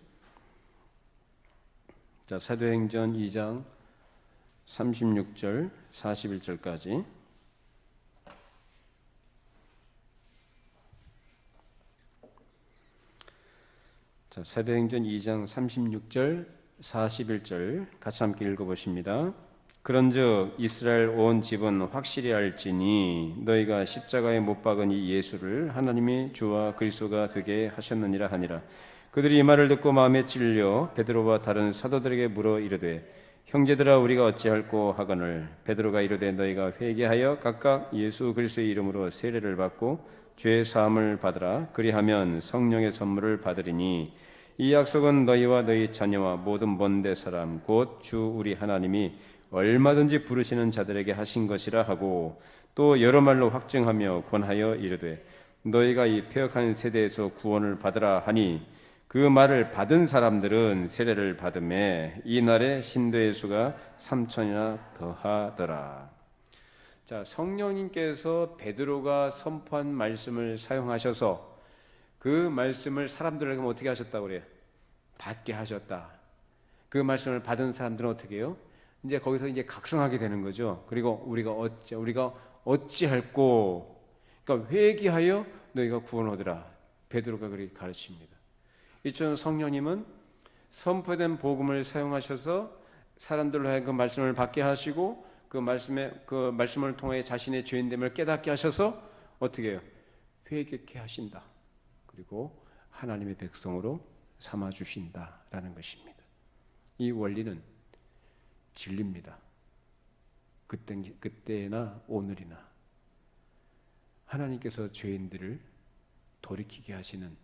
자, 사도행전 2장 36절 41절까지 자, 사도행전 2장 36절 41절 같이 함께 읽어보십니다. 그런즉 이스라엘 온 집은 확실히 알지니 너희가 십자가에 못 박은 이 예수를 하나님이 주와 그리스도가 되게 하셨느니라 하니라. 그들이 이 말을 듣고 마음에 찔려 베드로와 다른 사도들에게 물어 이르되 형제들아 우리가 어찌할꼬 하거늘 베드로가 이르되 너희가 회개하여 각각 예수 그리스도의 이름으로 세례를 받고 죄 사함을 받으라. 그리하면 성령의 선물을 받으리니 이 약속은 너희와 너희 자녀와 모든 먼데 사람 곧 주 우리 하나님이 얼마든지 부르시는 자들에게 하신 것이라 하고 또 여러 말로 확증하며 권하여 이르되 너희가 이 패역한 세대에서 구원을 받으라 하니 그 말을 받은 사람들은 세례를 받음에 이날에 신도의 수가 3,000이나 더하더라. 자, 성령님께서 베드로가 선포한 말씀을 사용하셔서 그 말씀을 사람들에게 어떻게 하셨다고 그래요? 받게 하셨다. 그 말씀을 받은 사람들은 어떻게 해요? 이제 거기서 이제 각성하게 되는 거죠. 그리고 우리가 어찌할꼬, 그러니까 회개하여 너희가 구원 얻으라. 베드로가 그렇게 가르칩니다. 이처럼 성령님은 선포된 복음을 사용하셔서 사람들로 하여금 그 말씀을 받게 하시고 그 말씀을 통해 자신의 죄인됨을 깨닫게 하셔서 어떻게 해요? 회개케 하신다. 그리고 하나님의 백성으로 삼아 주신다라는 것입니다. 이 원리는 진리입니다. 그때나 오늘이나 하나님께서 죄인들을 돌이키게 하시는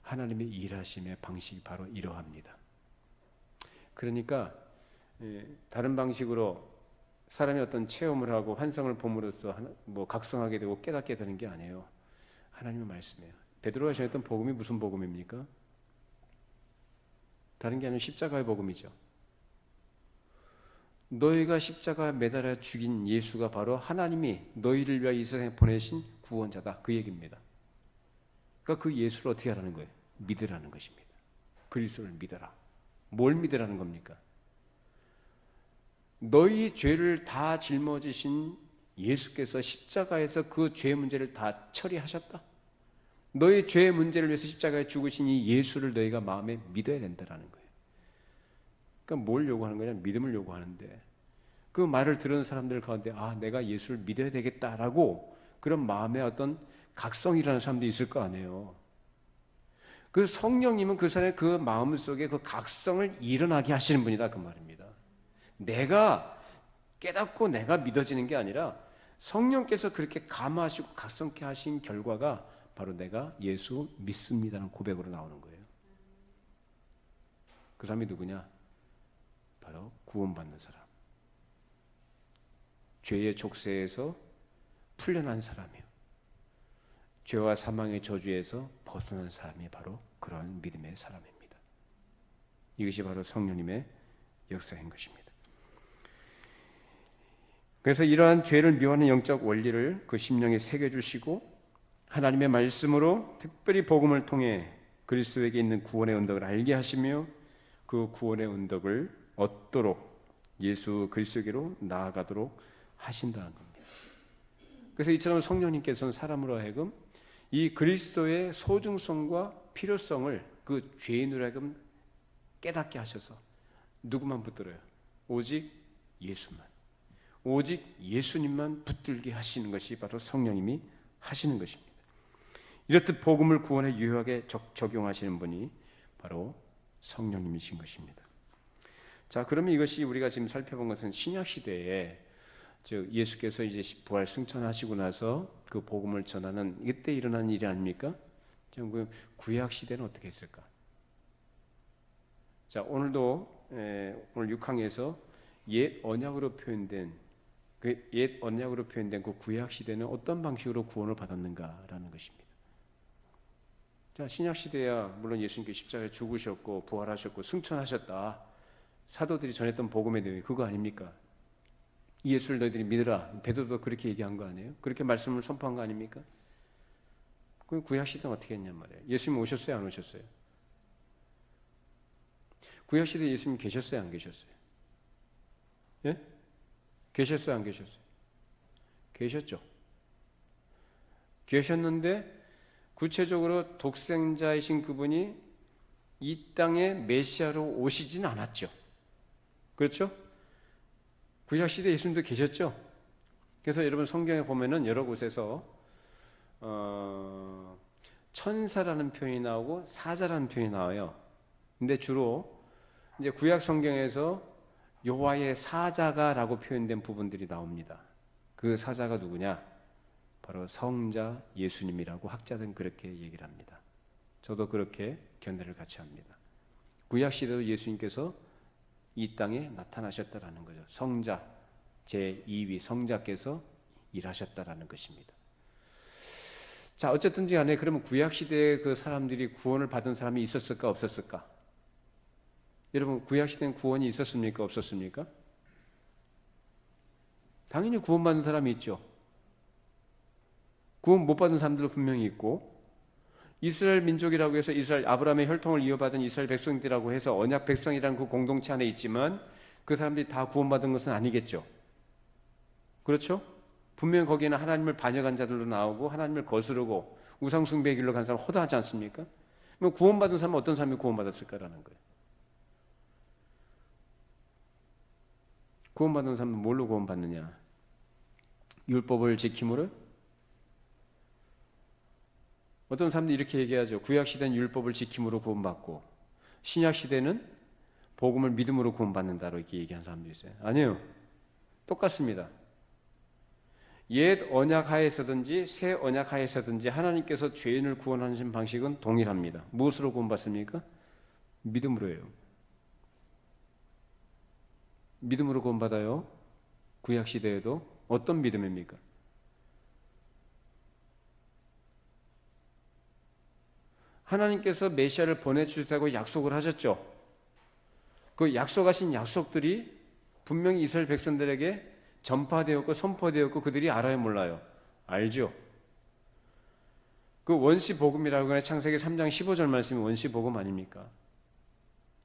하나님의 일하심의 방식이 바로 이러합니다. 그러니까 다른 방식으로 사람이 어떤 체험을 하고 환상을 봄으로써 각성하게 되고 깨닫게 되는 게 아니에요. 하나님의 말씀이에요. 베드로가 전했던 복음이 무슨 복음입니까? 다른 게 아니라 십자가의 복음이죠. 너희가 십자가에 매달아 죽인 예수가 바로 하나님이 너희를 위하여 이 세상에 보내신 구원자다. 그 얘기입니다. 그러니까 그 예수를 어떻게 하라는 거예요? 믿으라는 것입니다. 그리스도를 믿어라. 뭘 믿으라는 겁니까? 너희 죄를 다 짊어지신 예수께서 십자가에서 그 죄 문제를 다 처리하셨다. 너희 죄의 문제를 위해서 십자가에 죽으신 이 예수를 너희가 마음에 믿어야 된다는 거예요. 그러니까 뭘 요구하는 거냐? 믿음을 요구하는데 그 말을 들은 사람들 가운데 내가 예수를 믿어야 되겠다라고 그런 마음에 어떤 각성이라는 사람도 있을 거 아니에요. 그 성령님은 그 사람의 그 마음 속에 그 각성을 일어나게 하시는 분이다 그 말입니다. 내가 깨닫고 내가 믿어지는 게 아니라 성령께서 그렇게 감화하시고 각성케 하신 결과가 바로 내가 예수 믿습니다는 고백으로 나오는 거예요. 그 사람이 누구냐? 바로 구원받는 사람. 죄의 족쇄에서 풀려난 사람이에요. 죄와 사망의 저주에서 벗어난 사람이 바로 그런 믿음의 사람입니다. 이것이 바로 성령님의 역사인 것입니다. 그래서 이러한 죄를 미워하는 영적 원리를 그 심령에 새겨주시고 하나님의 말씀으로 특별히 복음을 통해 그리스도에게 있는 구원의 언덕을 알게 하시며 그 구원의 언덕을 얻도록 예수 그리스도에게로 나아가도록 하신다는 겁니다. 그래서 이처럼 성령님께서는 사람으로 하여금 이 그리스도의 소중성과 필요성을 그 죄인으로 하여금 깨닫게 하셔서 누구만 붙들어요? 오직 예수만. 오직 예수님만 붙들게 하시는 것이 바로 성령님이 하시는 것입니다. 이렇듯 복음을 구원에 유효하게 적용하시는 분이 바로 성령님이신 것입니다. 자, 그러면 이것이 우리가 지금 살펴본 것은 신약 시대에 즉 예수께서 이제 부활 승천하시고 나서 그 복음을 전하는 이때 일어난 일이 아닙니까? 지금 그 구약 시대는 어떻게 했을까? 자, 오늘도 오늘 6항에서 옛 언약으로 표현된 그 구약 시대는 어떤 방식으로 구원을 받았는가라는 것입니다. 자, 신약 시대야 물론 예수님께 십자가에 죽으셨고 부활하셨고 승천하셨다. 사도들이 전했던 복음의 내용이 그거 아닙니까? 예수를 너희들이 믿으라. 베드로도 그렇게 얘기한 거 아니에요? 그렇게 말씀을 선포한 거 아닙니까? 그 구약 시대는 어떻게 했냔 말이에요. 예수님 오셨어요, 안 오셨어요? 구약 시대에 예수님 계셨어요, 안 계셨어요? 예? 계셨어요, 안 계셨어요? 계셨죠. 계셨는데 구체적으로 독생자이신 그분이 이 땅에 메시아로 오시진 않았죠. 그렇죠? 구약시대 예수님도 계셨죠. 그래서 여러분 성경에 보면은 여러 곳에서 천사라는 표현이 나오고 사자라는 표현이 나와요. 근데 주로 이제 구약 성경에서 여호와의 사자가라고 표현된 부분들이 나옵니다. 그 사자가 누구냐? 바로 성자 예수님이라고 학자들은 그렇게 얘기를 합니다. 저도 그렇게 견해를 같이 합니다. 구약 시대도 예수님께서 이 땅에 나타나셨다라는 거죠. 성자 제2위 성자께서 일하셨다라는 것입니다. 자, 어쨌든지 간에 그러면 구약 시대에 그 사람들이 구원을 받은 사람이 있었을까 없었을까? 여러분 구약 시대엔 구원이 있었습니까 없었습니까? 당연히 구원받은 사람이 있죠. 구원 못 받은 사람들도 분명히 있고, 이스라엘 민족이라고 해서 이스라엘 아브라함의 혈통을 이어받은 이스라엘 백성들이라고 해서 언약 백성이라는 그 공동체 안에 있지만 그 사람들이 다 구원받은 것은 아니겠죠. 그렇죠? 분명히 거기에는 하나님을 반역한 자들도 나오고 하나님을 거스르고 우상 숭배의 길로 간 사람 허다하지 않습니까? 그럼 구원받은 사람은 어떤 사람이 구원받았을까라는 거예요. 구원받은 사람은 뭘로 구원받느냐? 율법을 지킴으로? 어떤 사람들이 이렇게 얘기하죠. 구약시대는 율법을 지킴으로 구원받고 신약시대는 복음을 믿음으로 구원받는다고 이렇게 얘기하는 사람도 있어요. 아니에요. 똑같습니다. 옛 언약 하에서든지 새 언약 하에서든지 하나님께서 죄인을 구원하신 방식은 동일합니다. 무엇으로 구원받습니까? 믿음으로예요. 믿음으로 구원받아요. 구약시대에도 어떤 믿음입니까? 하나님께서 메시아를 보내주시다고 약속을 하셨죠. 그 약속하신 약속들이 분명히 이스라엘 백성들에게 전파되었고 선포되었고 그들이 알아요 몰라요? 알죠. 그 원시복음이라고 하는 창세기 3장 15절 말씀이 원시복음 아닙니까?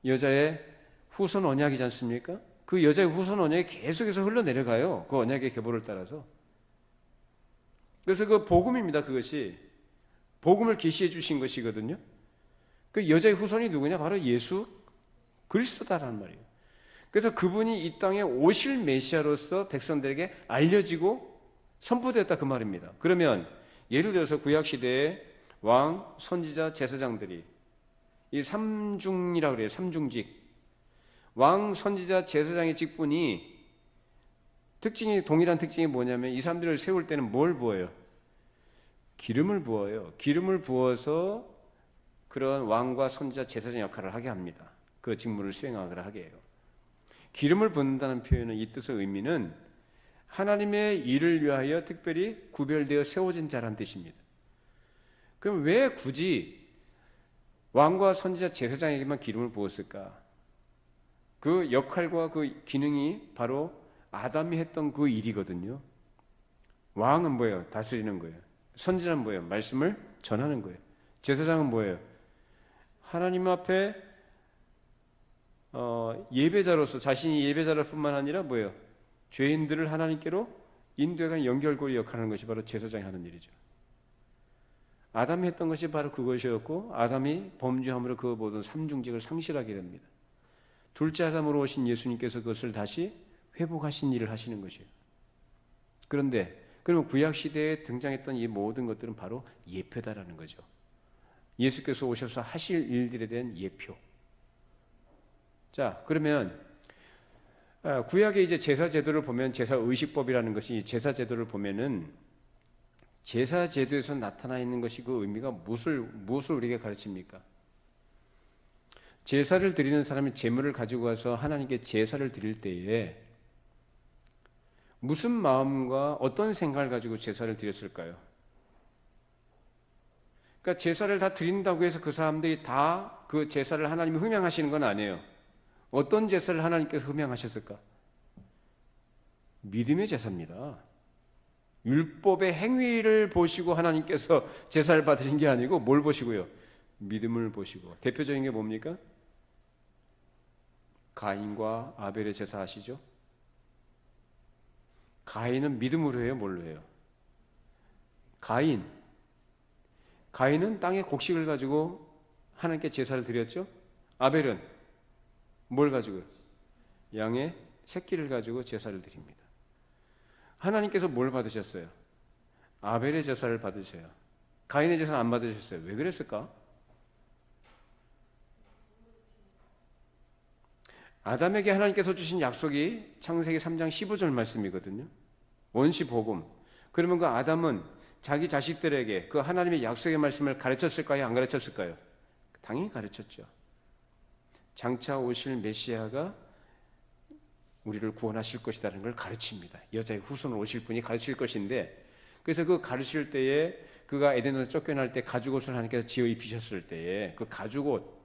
여자의 후손 언약이지 않습니까? 그 여자의 후손 언약이 계속해서 흘러내려가요. 그 언약의 계보를 따라서. 그래서 그 복음입니다. 그것이 복음을 계시해 주신 것이거든요. 그 여자의 후손이 누구냐? 바로 예수 그리스도다라는 말이에요. 그래서 그분이 이 땅에 오실 메시아로서 백성들에게 알려지고 선포되었다 그 말입니다. 그러면 예를 들어서 구약시대의 왕, 선지자, 제사장들이 이 삼중이라고 그래요. 삼중직. 왕, 선지자, 제사장의 직분이 동일한 특징이 뭐냐면 이 사람들을 세울 때는 뭘 부어요? 기름을 부어요. 기름을 부어서 그런 왕과 선지자, 제사장 역할을 하게 합니다. 그 직무를 수행하게 하게 해요. 기름을 붓는다는 표현은 이 뜻의 의미는 하나님의 일을 위하여 특별히 구별되어 세워진 자라는 뜻입니다. 그럼 왜 굳이 왕과 선지자, 제사장에게만 기름을 부었을까? 그 역할과 그 기능이 바로 아담이 했던 그 일이거든요. 왕은 뭐예요? 다스리는 거예요. 선지자는 뭐예요? 말씀을 전하는 거예요. 제사장은 뭐예요? 하나님 앞에 예배자로서 자신이 예배자일 뿐만 아니라 뭐예요? 죄인들을 하나님께로 인도해가는 연결고리 역할을 하는 것이 바로 제사장이 하는 일이죠. 아담이 했던 것이 바로 그것이었고 아담이 범죄함으로 그 모든 삼중직을 상실하게 됩니다. 둘째 아담으로 오신 예수님께서 그것을 다시 회복하신 일을 하시는 것이에요. 그런데 그러면 구약시대에 등장했던 이 모든 것들은 바로 예표다라는 거죠. 예수께서 오셔서 하실 일들에 대한 예표. 자, 그러면 구약의 이제 제사 제도를 보면 제사 의식법이라는 것이 제사 제도를 보면은 제사 제도에서 나타나 있는 것이 그 의미가 무엇을 우리에게 가르칩니까? 제사를 드리는 사람이 제물을 가지고 와서 하나님께 제사를 드릴 때에 무슨 마음과 어떤 생각을 가지고 제사를 드렸을까요? 그러니까 제사를 다 드린다고 해서 그 사람들이 다 그 제사를 하나님이 흠양하시는 건 아니에요. 어떤 제사를 하나님께서 흠양하셨을까? 믿음의 제사입니다. 율법의 행위를 보시고 하나님께서 제사를 받으신 게 아니고 뭘 보시고요? 믿음을 보시고. 대표적인 게 뭡니까? 가인과 아벨의 제사 아시죠? 가인은 믿음으로 해요? 뭘로 해요? 가인은 땅의 곡식을 가지고 하나님께 제사를 드렸죠? 아벨은 뭘 가지고요? 양의 새끼를 가지고 제사를 드립니다. 하나님께서 뭘 받으셨어요? 아벨의 제사를 받으셔요. 가인의 제사는 안 받으셨어요. 왜 그랬을까? 아담에게 하나님께서 주신 약속이 창세기 3장 15절 말씀이거든요. 원시 복음. 그러면 그 아담은 자기 자식들에게 그 하나님의 약속의 말씀을 가르쳤을까요? 안 가르쳤을까요? 당연히 가르쳤죠. 장차 오실 메시아가 우리를 구원하실 것이라는 걸 가르칩니다. 여자의 후손으로 오실 분이 가르칠 것인데, 그래서 그 가르칠 때에 그가 에덴에서 쫓겨날 때 가죽옷을 하나님께서 지어 입히셨을 때에 그 가죽옷,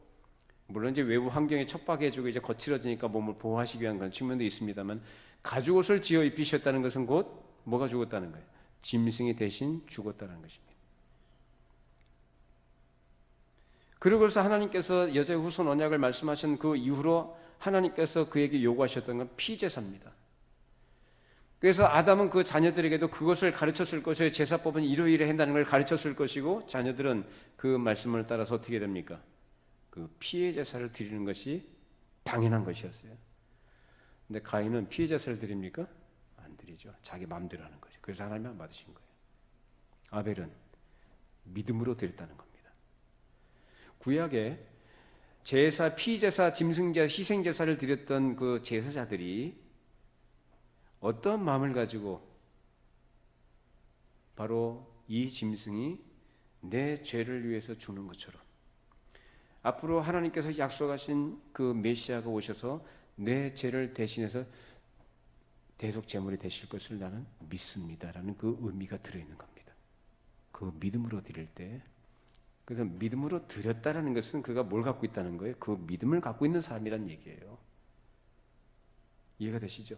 물론 이제 외부 환경에 척박해지고 이제 거칠어지니까 몸을 보호하시기 위한 그런 측면도 있습니다만, 가죽옷을 지어 입히셨다는 것은 곧 뭐가 죽었다는 거예요? 짐승이 대신 죽었다는 것입니다. 그러고서 하나님께서 여자의 후손 언약을 말씀하신 그 이후로 하나님께서 그에게 요구하셨던 건 피제사입니다. 그래서 아담은 그 자녀들에게도 그것을 가르쳤을 것이에요. 제사법은 이러이러 한다는 걸 가르쳤을 것이고, 자녀들은 그 말씀을 따라서 어떻게 됩니까? 그 피의 제사를 드리는 것이 당연한 것이었어요. 근데 가인은 피의 제사를 드립니까? 안 드리죠. 자기 마음대로 하는 거죠. 그래서 하나님이 안 받으신 거예요. 아벨은 믿음으로 드렸다는 겁니다. 구약에 제사, 피제사, 짐승제사, 희생제사를 드렸던 그 제사자들이 어떤 마음을 가지고 바로 이 짐승이 내 죄를 위해서 주는 것처럼 앞으로 하나님께서 약속하신 그 메시아가 오셔서 내 죄를 대신해서 대속 제물이 되실 것을 나는 믿습니다라는 그 의미가 들어있는 겁니다. 그 믿음으로 드릴 때, 그래서 믿음으로 드렸다라는 것은 그가 뭘 갖고 있다는 거예요? 그 믿음을 갖고 있는 사람이란 얘기예요. 이해가 되시죠?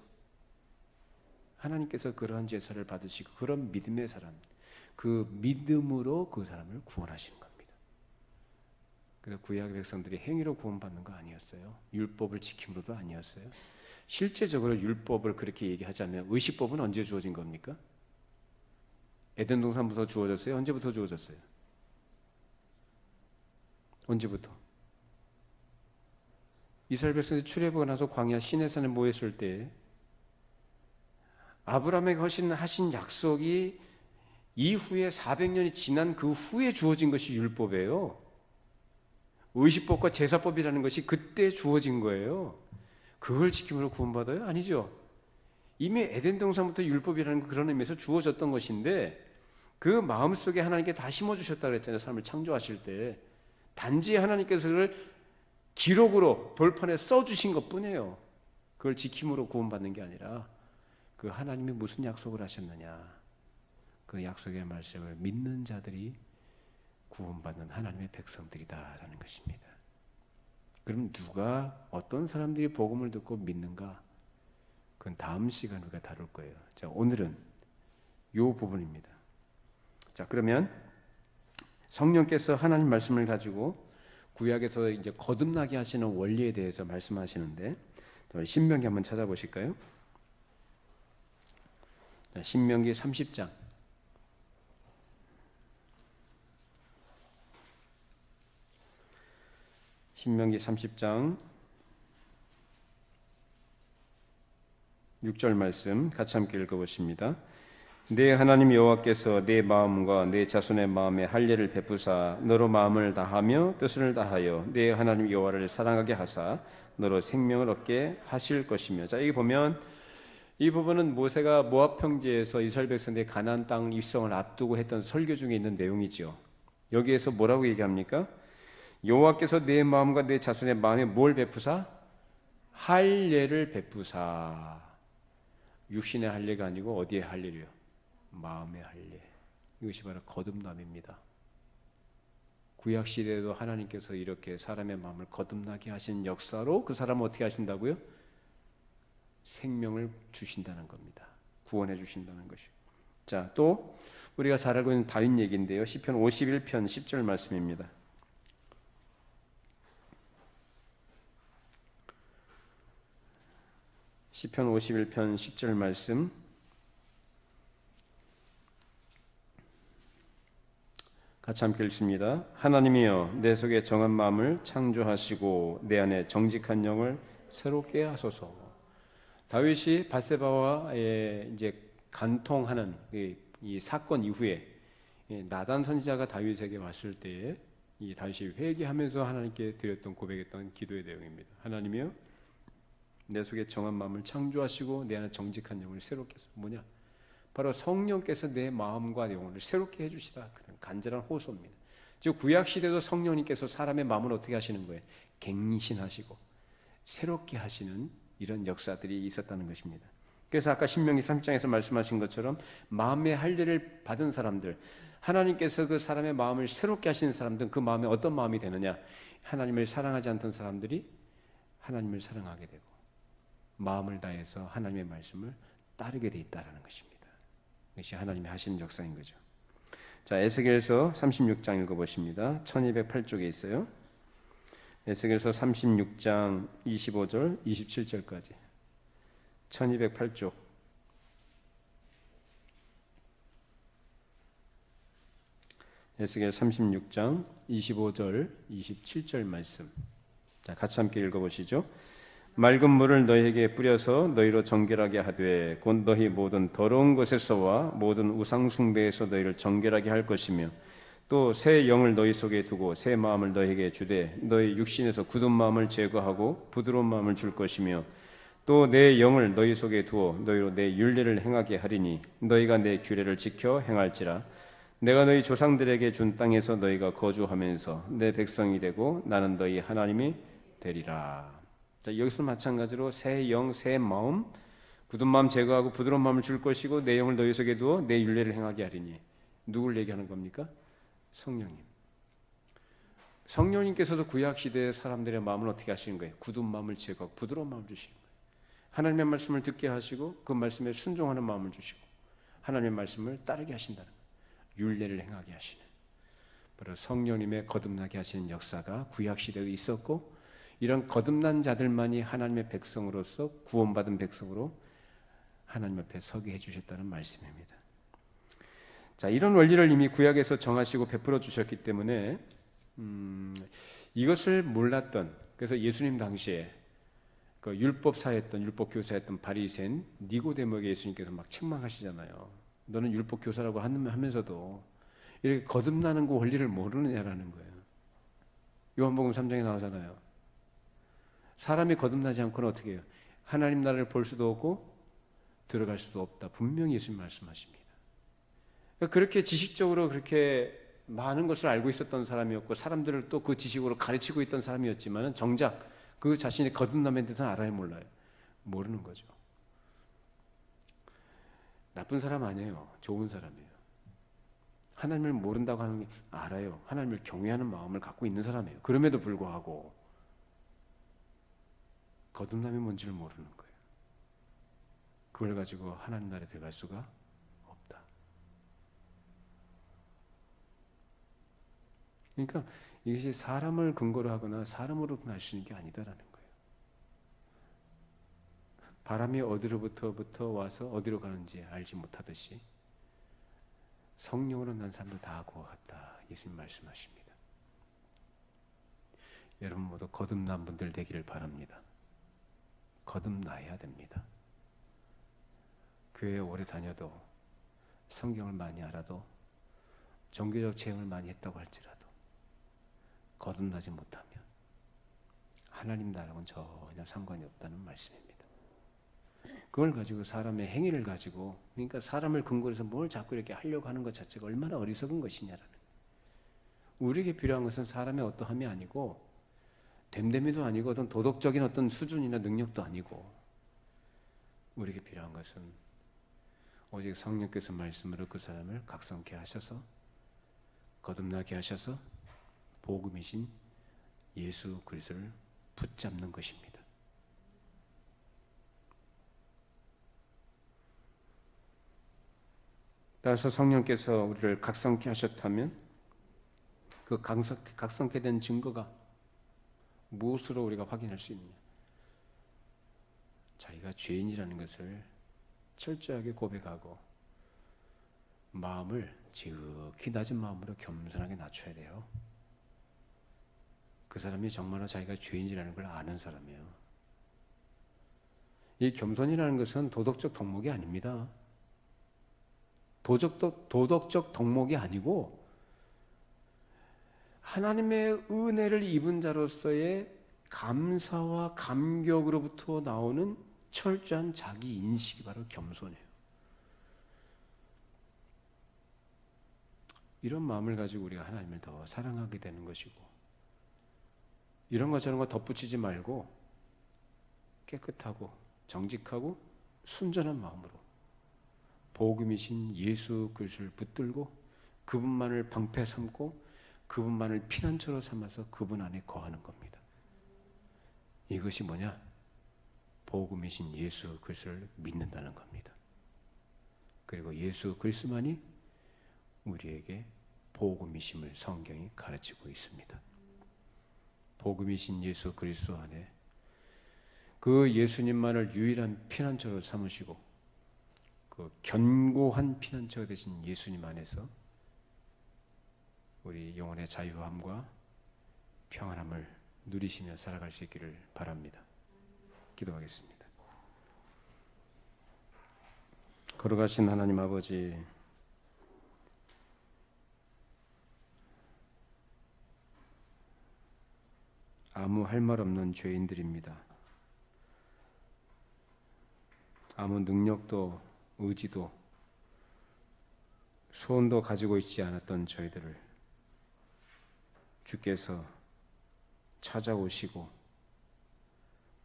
하나님께서 그러한 제사를 받으시고 그런 믿음의 사람, 그 믿음으로 그 사람을 구원하시는 겁니다. 그래서 구약의 백성들이 행위로 구원받는 거 아니었어요. 율법을 지킴으로도 아니었어요. 실제적으로 율법을 그렇게 얘기하자면 의식법은 언제 주어진 겁니까? 에덴 동산부터 주어졌어요? 언제부터 주어졌어요? 언제부터? 이스라엘 백성이 출애굽하고 나서 광야 시내산에 모였을 때 아브라함에게 하신 약속이 이후에 400년이 지난 그 후에 주어진 것이 율법이에요. 의식법과 제사법이라는 것이 그때 주어진 거예요. 그걸 지킴으로 구원받아요? 아니죠. 이미 에덴 동산부터 율법이라는 그런 의미에서 주어졌던 것인데, 그 마음속에 하나님께 다 심어주셨다고 그랬잖아요. 사람을 창조하실 때. 단지 하나님께서 그걸 기록으로 돌판에 써주신 것 뿐이에요. 그걸 지킴으로 구원받는 게 아니라 그 하나님이 무슨 약속을 하셨느냐, 그 약속의 말씀을 믿는 자들이 구원받는 하나님의 백성들이다라는 것입니다. 그럼 누가, 어떤 사람들이 복음을 듣고 믿는가? 그건 다음 시간 우리가 다룰 거예요. 자, 오늘은 이 부분입니다. 자, 그러면 성령께서 하나님 말씀을 가지고 구약에서 이제 거듭나게 하시는 원리에 대해서 말씀하시는데, 신명기 한번 찾아보실까요? 신명기 30장. 신명기 30장 6절 말씀 같이 함께 읽어보십니다. 내 하나님 여호와께서 내 마음과 내 자손의 마음에 할례를 베푸사 너로 마음을 다하며 뜻을 다하여 내 하나님 여호와를 사랑하게 하사 너로 생명을 얻게 하실 것이며. 자, 여기 보면 이 부분은 모세가 모압 평지에서 이스라엘 백성들이 가나안 땅 입성을 앞두고 했던 설교 중에 있는 내용이죠. 여기에서 뭐라고 얘기합니까? 여호와께서 내 마음과 내 자손의 마음에 뭘 베푸사? 할례를 베푸사. 육신의 할례가 아니고 어디의 할례요? 마음의 할례. 이것이 바로 거듭남입니다. 구약 시대에도 하나님께서 이렇게 사람의 마음을 거듭나게 하신 역사로 그 사람을 어떻게 하신다고요? 생명을 주신다는 겁니다. 구원해 주신다는 것이요. 자, 또 우리가 잘 알고 있는 다윗 얘기인데요. 시편 51편 10절 말씀입니다. 시편 51편 10절 말씀 같이 함께 읽습니다. 하나님이여 내 속에 정한 마음을 창조하시고 내 안에 정직한 영을 새롭게 하소서. 다윗이 밧세바와 이제 간통하는 이 사건 이후에 나단 선지자가 다윗에게 왔을 때에 이 다윗이 회개하면서 하나님께 드렸던 고백했던 기도의 내용입니다. 하나님이여 내 속에 정한 마음을 창조하시고 내 안에 정직한 영을 새롭게 하소서. 뭐냐? 바로 성령께서 내 마음과 영혼을 새롭게 해주시다. 그런 간절한 호소입니다. 즉 구약 시대도 성령님께서 사람의 마음을 어떻게 하시는 거예요? 갱신하시고 새롭게 하시는 이런 역사들이 있었다는 것입니다. 그래서 아까 신명기 3장에서 말씀하신 것처럼 마음의 할례를 받은 사람들, 하나님께서 그 사람의 마음을 새롭게 하시는 사람들은 그 마음에 어떤 마음이 되느냐? 하나님을 사랑하지 않던 사람들이 하나님을 사랑하게 되고 마음을 다해서 하나님의 말씀을 따르게 돼 있다라는 것입니다. 이것이 하나님이 하시는 역사인 거죠. 자, 에스겔서 36장 읽어보십니다. 1208쪽에 있어요. 에스겔서 36장 25절 27절까지 1208쪽. 에스겔 36장 25절 27절 말씀. 자, 같이 함께 읽어보시죠. 맑은 물을 너희에게 뿌려서 너희로 정결하게 하되 곧 너희 모든 더러운 것에서와 모든 우상 숭배에서 너희를 정결하게 할 것이며 또 새 영을 너희 속에 두고 새 마음을 너희에게 주되 너희 육신에서 굳은 마음을 제거하고 부드러운 마음을 줄 것이며 또 내 영을 너희 속에 두어 너희로 내 율례를 행하게 하리니 너희가 내 규례를 지켜 행할지라. 내가 너희 조상들에게 준 땅에서 너희가 거주하면서 내 백성이 되고 나는 너희 하나님이 되리라. 자, 여기서 마찬가지로 새 영, 새 마음, 굳은 마음 제거하고 부드러운 마음을 줄 것이고 내 영을 너희 속에 두어 내 율례를 행하게 하리니. 누굴 얘기하는 겁니까? 성령님. 성령님께서도 구약 시대의 사람들의 마음을 어떻게 하시는 거예요? 굳은 마음을 제거하고 부드러운 마음을 주시는 거예요. 하나님의 말씀을 듣게 하시고 그 말씀에 순종하는 마음을 주시고 하나님의 말씀을 따르게 하신다는 거예요. 율례를 행하게 하시는, 바로 성령님의 거듭나게 하시는 역사가 구약 시대에 있었고, 이런 거듭난 자들만이 하나님의 백성으로서 구원받은 백성으로 하나님 앞에 서게 해주셨다는 말씀입니다. 자, 이런 원리를 이미 구약에서 정하시고 베풀어 주셨기 때문에 이것을 몰랐던, 그래서 예수님 당시에 그 율법사였던, 율법교사였던 바리새인 니고데모에게 예수님께서 막 책망하시잖아요. 너는 율법교사라고 하면서도 이렇게 거듭나는 그 원리를 모르느냐라는 거예요. 요한복음 3장에 나오잖아요. 사람이 거듭나지 않고는 어떻게 해요? 하나님 나라를 볼 수도 없고 들어갈 수도 없다. 분명히 예수님 말씀하십니다. 그러니까 그렇게 지식적으로 그렇게 많은 것을 알고 있었던 사람이었고 사람들을 또 그 지식으로 가르치고 있던 사람이었지만 정작 그 자신의 거듭남에 대해서는 알아요, 몰라요? 모르는 거죠. 나쁜 사람 아니에요. 좋은 사람이에요. 하나님을 모른다고 하는 게 알아요. 하나님을 경외하는 마음을 갖고 있는 사람이에요. 그럼에도 불구하고 거듭남이 뭔지를 모르는 거예요. 그걸 가지고 하나님 나라에 들어갈 수가 없다. 그러니까 이것이 사람을 근거로 하거나 사람으로 날 수 있는 게 아니다라는 거예요. 바람이 어디로부터 와서 어디로 가는지 알지 못하듯이 성령으로 난 사람들 다 그와 같다. 예수님 말씀하십니다. 여러분 모두 거듭난 분들 되기를 바랍니다. 거듭나야 됩니다. 교회에 오래 다녀도 성경을 많이 알아도 종교적 체험을 많이 했다고 할지라도 거듭나지 못하면 하나님 나라와는 전혀 상관이 없다는 말씀입니다. 그걸 가지고 사람의 행위를 가지고, 그러니까 사람을 근거로 해서 뭘 자꾸 이렇게 하려고 하는 것 자체가 얼마나 어리석은 것이냐라는, 우리에게 필요한 것은 사람의 어떠함이 아니고 됨됨이도 아니고 어떤 도덕적인 어떤 수준이나 능력도 아니고, 우리에게 필요한 것은 오직 성령께서 말씀으로 그 사람을 각성케 하셔서 거듭나게 하셔서 복음이신 예수 그리스도를 붙잡는 것입니다. 따라서 성령께서 우리를 각성케 하셨다면 그 각성케 된 증거가 무엇으로 우리가 확인할 수 있느냐? 자기가 죄인이라는 것을 철저하게 고백하고 마음을 지극히 낮은 마음으로 겸손하게 낮춰야 돼요. 그 사람이 정말로 자기가 죄인이라는 걸 아는 사람이에요. 이 겸손이라는 것은 도덕적 덕목이 아닙니다. 도덕적 덕목이 아니고 하나님의 은혜를 입은 자로서의 감사와 감격으로부터 나오는 철저한 자기 인식이 바로 겸손이에요. 이런 마음을 가지고 우리가 하나님을 더 사랑하게 되는 것이고, 이런 것 저런 거 덧붙이지 말고 깨끗하고 정직하고 순전한 마음으로 복음이신 예수 그리스도를 붙들고 그분만을 방패 삼고 그분만을 피난처로 삼아서 그분 안에 거하는 겁니다. 이것이 뭐냐? 복음이신 예수 그리스도를 믿는다는 겁니다. 그리고 예수 그리스도만이 우리에게 복음이심을 성경이 가르치고 있습니다. 복음이신 예수 그리스도 안에 그 예수님만을 유일한 피난처로 삼으시고 그 견고한 피난처가 되신 예수님 안에서 우리 영혼의 자유함과 평안함을 누리시며 살아갈 수 있기를 바랍니다. 기도하겠습니다. 걸어가신 하나님 아버지, 아무 할 말 없는 죄인들입니다. 아무 능력도 의지도 소원도 가지고 있지 않았던 저희들을 주께서 찾아오시고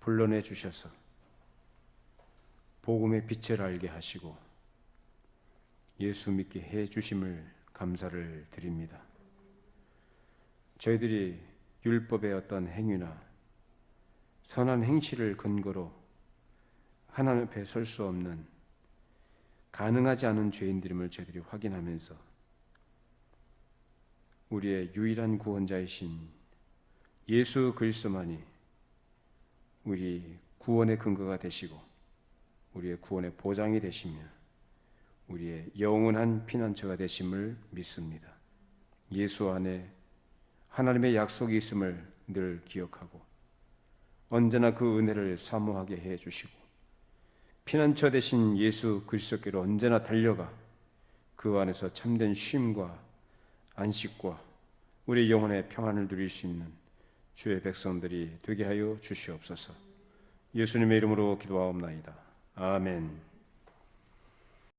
불러내 주셔서 복음의 빛을 알게 하시고 예수 믿게 해 주심을 감사를 드립니다. 저희들이 율법의 어떤 행위나 선한 행실을 근거로 하나님 앞에 설 수 없는 가능하지 않은 죄인들임을 저희들이 확인하면서 우리의 유일한 구원자이신 예수 그리스도만이 우리 구원의 근거가 되시고 우리의 구원의 보장이 되시며 우리의 영원한 피난처가 되심을 믿습니다. 예수 안에 하나님의 약속이 있음을 늘 기억하고 언제나 그 은혜를 사모하게 해 주시고 피난처 되신 예수 그리스도께로 언제나 달려가 그 안에서 참된 쉼과 안식과 우리 영혼의 평안을 누릴 수 있는 주의 백성들이 되게 하여 주시옵소서. 예수님의 이름으로 기도하옵나이다. 아멘.